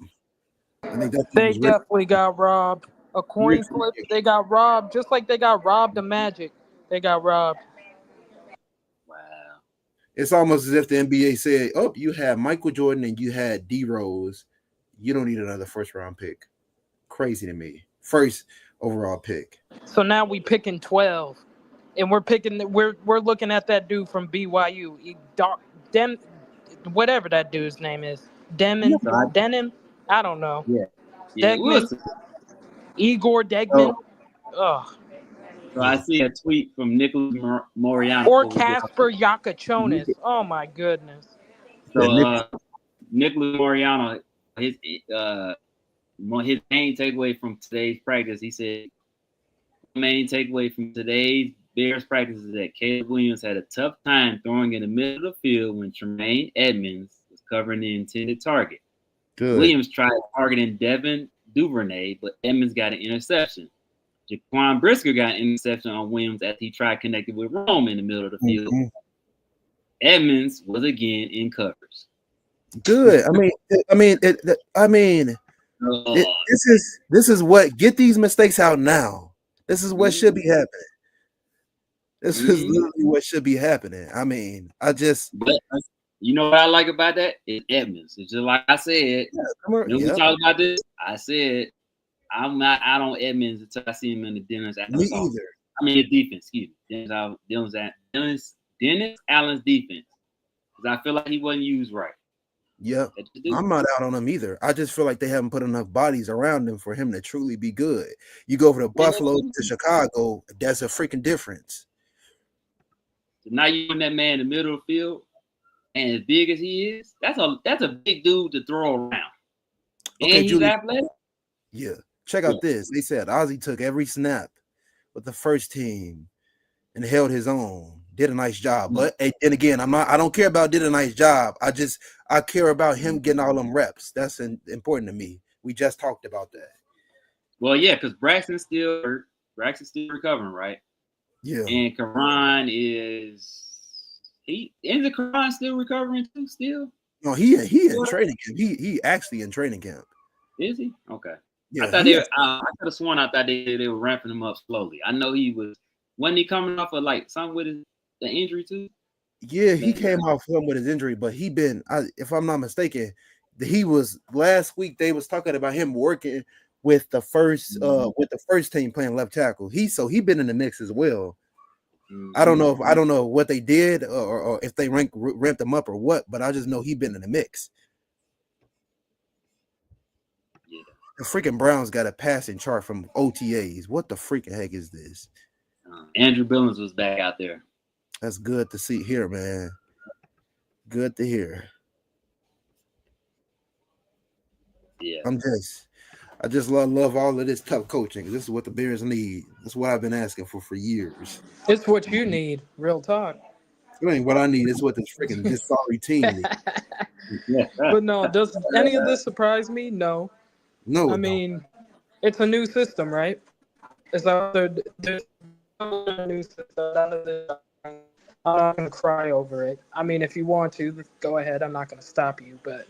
Speaker 2: think
Speaker 3: they definitely got robbed. A coin flip. They got robbed, just like they got robbed of Magic. They got robbed.
Speaker 1: Wow.
Speaker 2: It's almost as if the NBA said, "Oh, you had Michael Jordan and you had D Rose. You don't need another first-round pick." Crazy to me. First overall pick.
Speaker 3: So now we picking 12, and we're looking at that dude from BYU, whatever that dude's name is, Denim. I don't know.
Speaker 1: Yeah.
Speaker 3: Degman, Igor Degman.
Speaker 1: So I see a tweet from Nicholas Moriano
Speaker 3: or Casper Yakachonis. Oh my goodness.
Speaker 1: So Nicholas Moriano, his main takeaway from today's practice, he said, main takeaway from today's Bears practice is that Caleb Williams had a tough time throwing in the middle of the field when Tremaine Edmonds was covering the intended target. Good. Williams tried targeting Devin Duvernay, but Edmonds got an interception. Jaquan Brisker got an interception on Williams after he tried connecting with Rome in the middle of the field. Edmonds was again in covers.
Speaker 2: Good. This is what get these mistakes out now. This is what should be happening. This is literally what should be happening. I mean,
Speaker 1: But you know what I like about that? It's Edmonds. It's just like I said. When we talked about this, I said I'm not out on Edmonds until I see him in the Dennis Allen.
Speaker 2: Me either.
Speaker 1: I mean, the defense. Excuse me, Dennis Allen's defense, because I feel like he wasn't used right.
Speaker 2: Yep, I'm not out on him either. I just feel like they haven't put enough bodies around him for him to truly be good. You go from Buffalo to Chicago, that's a freaking difference.
Speaker 1: So now you put that man in the middle of the field, and as big as he is, that's a big dude to throw around. Okay, and he's athletic.
Speaker 2: Yeah, check out this. They said Ozzie took every snap with the first team and held his own. Did a nice job, but and again, I don't care about did a nice job. I care about him getting all them reps. That's important to me. We just talked about that.
Speaker 1: Well, yeah, because Braxton's still hurt. Braxton's still recovering, right?
Speaker 2: Yeah.
Speaker 1: And Karan is Karan still recovering too? Still?
Speaker 2: No, he in training camp. He actually in training camp.
Speaker 1: Is he? Okay.
Speaker 2: Yeah.
Speaker 1: I thought I could have sworn they were ramping him up slowly. I know wasn't he coming off of like something with the injury too?
Speaker 2: Yeah, he came off with his injury, but if I'm not mistaken, he was last week. They was talking about him working with the first team playing left tackle. He been in the mix as well. I don't know what they did or if they ramped him up or what, but I just know he been in the mix. Yeah. The freaking Browns got a passing chart from OTAs. What the freaking heck is this?
Speaker 1: Andrew Billings was back out there.
Speaker 2: That's good to see here, man. Good to hear.
Speaker 1: Yeah.
Speaker 2: I just love all of this tough coaching. This is what the Bears need. That's what I've been asking for years.
Speaker 3: It's what you need. Real talk.
Speaker 2: It ain't what I need. It's what this sorry team needs.
Speaker 3: But no, does any of this surprise me? No.
Speaker 2: No.
Speaker 3: I mean, it's a new system, right? It's there's a new system. I'm not going to cry over it. I mean, if you want to, go ahead. I'm not going to stop you, but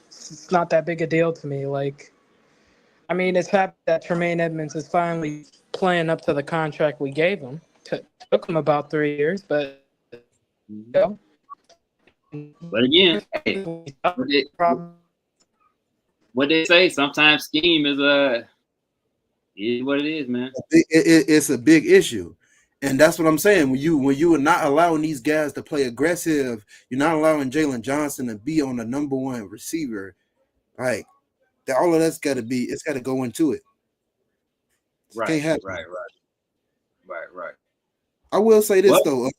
Speaker 3: it's not that big a deal to me. Like, I mean, it's happy that Tremaine Edmonds is finally playing up to the contract we gave him. Took him about 3 years, but you know.
Speaker 1: But again, what they say, sometimes scheme is what it is, man.
Speaker 2: It's a big issue. And that's what I'm saying. When you are not allowing these guys to play aggressive, you're not allowing Jalen Johnson to be on the number one receiver. Like all of that's got to go into it.
Speaker 1: Right.
Speaker 2: Can't happen.
Speaker 1: Right.
Speaker 2: I will say this though,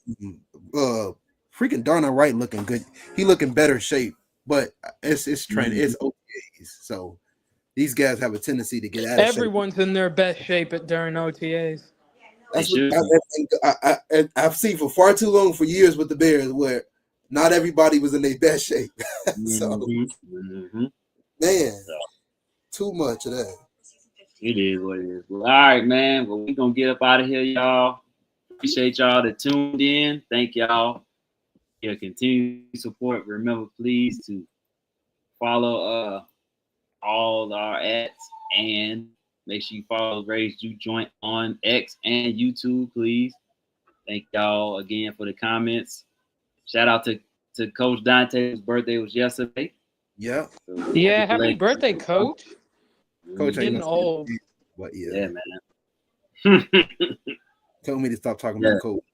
Speaker 2: freaking Darnell Wright looking good. He looking better shape, but it's training. It's OTAs. So these guys have a tendency to get out of shape.
Speaker 3: Everyone's in their best shape during OTAs.
Speaker 2: That's what I've seen for far too long for years with the Bears, where not everybody was in their best shape. So, man, too much of that.
Speaker 1: It is what it is. Well, all right, man. Well, we're going to get up out of here, y'all. Appreciate y'all that tuned in. Thank y'all for your continued support. Remember, please, to follow all our ads and make sure you follow Raise You Joint on X and YouTube, please. Thank y'all again for the comments. Shout out to Coach Dante, whose birthday was yesterday.
Speaker 2: Yeah.
Speaker 1: So,
Speaker 3: yeah, happy birthday, Coach.
Speaker 2: Coach
Speaker 3: getting old.
Speaker 2: But
Speaker 1: yeah, man.
Speaker 2: Told me to stop talking about Coach.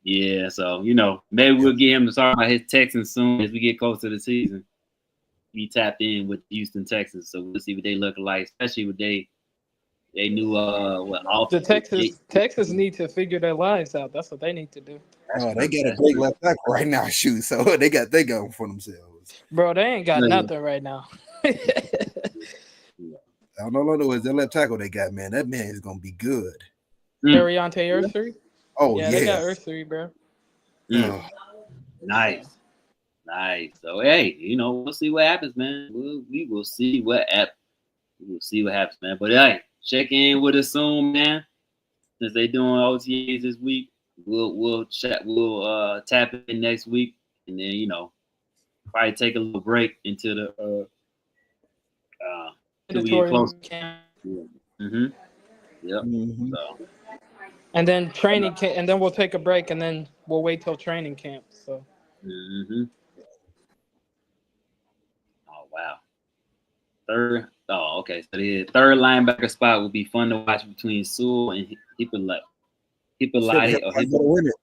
Speaker 1: Yeah, so maybe we'll get him to talk about his Texans soon as we get close to the season. Be tapped in with Houston Texans, so we'll see what they look like, especially with they knew
Speaker 3: the Texans need to figure their lives out. That's what they need to do.
Speaker 2: They got a great left tackle right now, shoot. So they going for themselves.
Speaker 3: Bro, they ain't got nothing right now.
Speaker 2: I don't know is their left tackle they got, man. That man is gonna be good.
Speaker 3: Ariante Ursery?
Speaker 2: Oh yeah.
Speaker 3: They got Ursery, bro.
Speaker 1: Nice. So hey, we'll see what happens, man. We will see what happens. We'll see what happens, man. But hey, check in with us soon, man. Since they doing OTAs this week, we'll chat. We'll tap in next week, and then probably take a little break into the till we get
Speaker 3: Mandatory
Speaker 1: close.
Speaker 3: camp.
Speaker 1: Yeah. Mm-hmm. Yep.
Speaker 2: Mhm.
Speaker 1: So
Speaker 3: And then training camp, and then we'll take a break, and then we'll wait till training camp. So
Speaker 1: mm-hmm. Oh wow. Third. Oh, okay. So the third linebacker spot will be fun to watch between Sewell and Hippolyte.
Speaker 2: Shit,
Speaker 1: Hippolyte or
Speaker 2: Hippolyte better win it.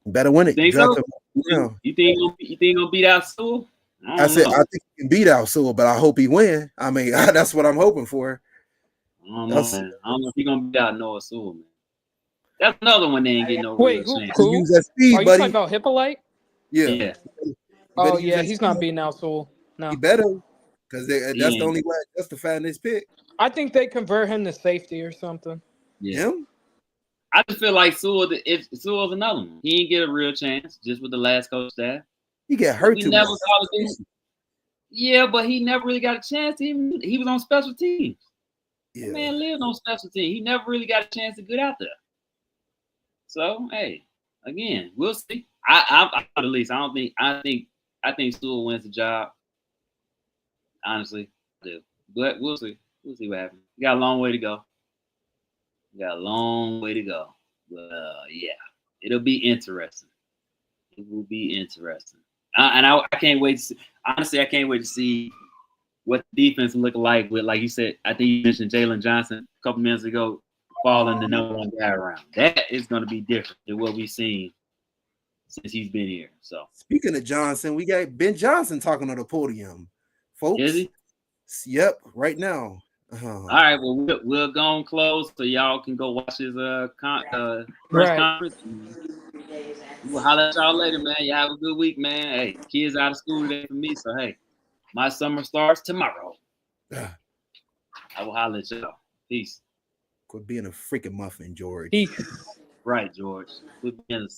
Speaker 2: Better win it.
Speaker 1: Think
Speaker 2: Draft
Speaker 1: so?
Speaker 2: him. Yeah.
Speaker 1: You think he gonna beat out Sewell?
Speaker 2: I said I think he can beat out Sewell, but I hope he win. I mean, that's what I'm hoping for.
Speaker 1: I don't know, man. I don't know if he gonna beat out Noah Sewell, man. That's another one they ain't getting no
Speaker 3: wait,
Speaker 1: real chance.
Speaker 3: who?
Speaker 2: Use that speed,
Speaker 3: Are you
Speaker 2: buddy.
Speaker 3: talking about Hippolyte?
Speaker 2: Yeah.
Speaker 1: Yeah.
Speaker 3: Oh yeah, he's not beating out Sewell. No,
Speaker 2: He better, because that's the
Speaker 1: ain't.
Speaker 2: only way justifying this pick.
Speaker 3: I think they convert him to safety or something.
Speaker 1: Yeah.
Speaker 2: Him?
Speaker 1: I just feel like if Sewell's another one. He didn't get a real chance just with the last coach staff.
Speaker 2: He get hurt
Speaker 1: We
Speaker 2: too
Speaker 1: never
Speaker 2: much.
Speaker 1: saw this. Yeah, but he never really got a chance. He was on special teams.
Speaker 2: Yeah.
Speaker 1: The man lived on special teams. He never really got a chance to get out there. So hey, again, we'll see. I at least I think Sewell wins the job. Honestly, I do. But we'll see. We'll see what happens. We got a long way to go. But yeah, it'll be interesting. It will be interesting. I can't wait to see. Honestly, I can't wait to see what the defense will look like with, like you said, I think you mentioned Jalen Johnson a couple minutes ago falling the number one guy around. That is going to be different than what we've seen since he's been here. So
Speaker 2: Speaking of Johnson, we got Ben Johnson talking on the podium, folks.
Speaker 1: is he?
Speaker 2: Yep, right now.
Speaker 1: All right, well, we'll go and close so y'all can go watch his press
Speaker 3: Right.
Speaker 1: conference. We'll holler at y'all later, man. Y'all have a good week, man. Hey, kids out of school today for me, so hey, my summer starts tomorrow. I will holler at y'all. Peace.
Speaker 2: Quit being a freaking muffin, George.
Speaker 3: Peace.
Speaker 1: Right, George. Quit being a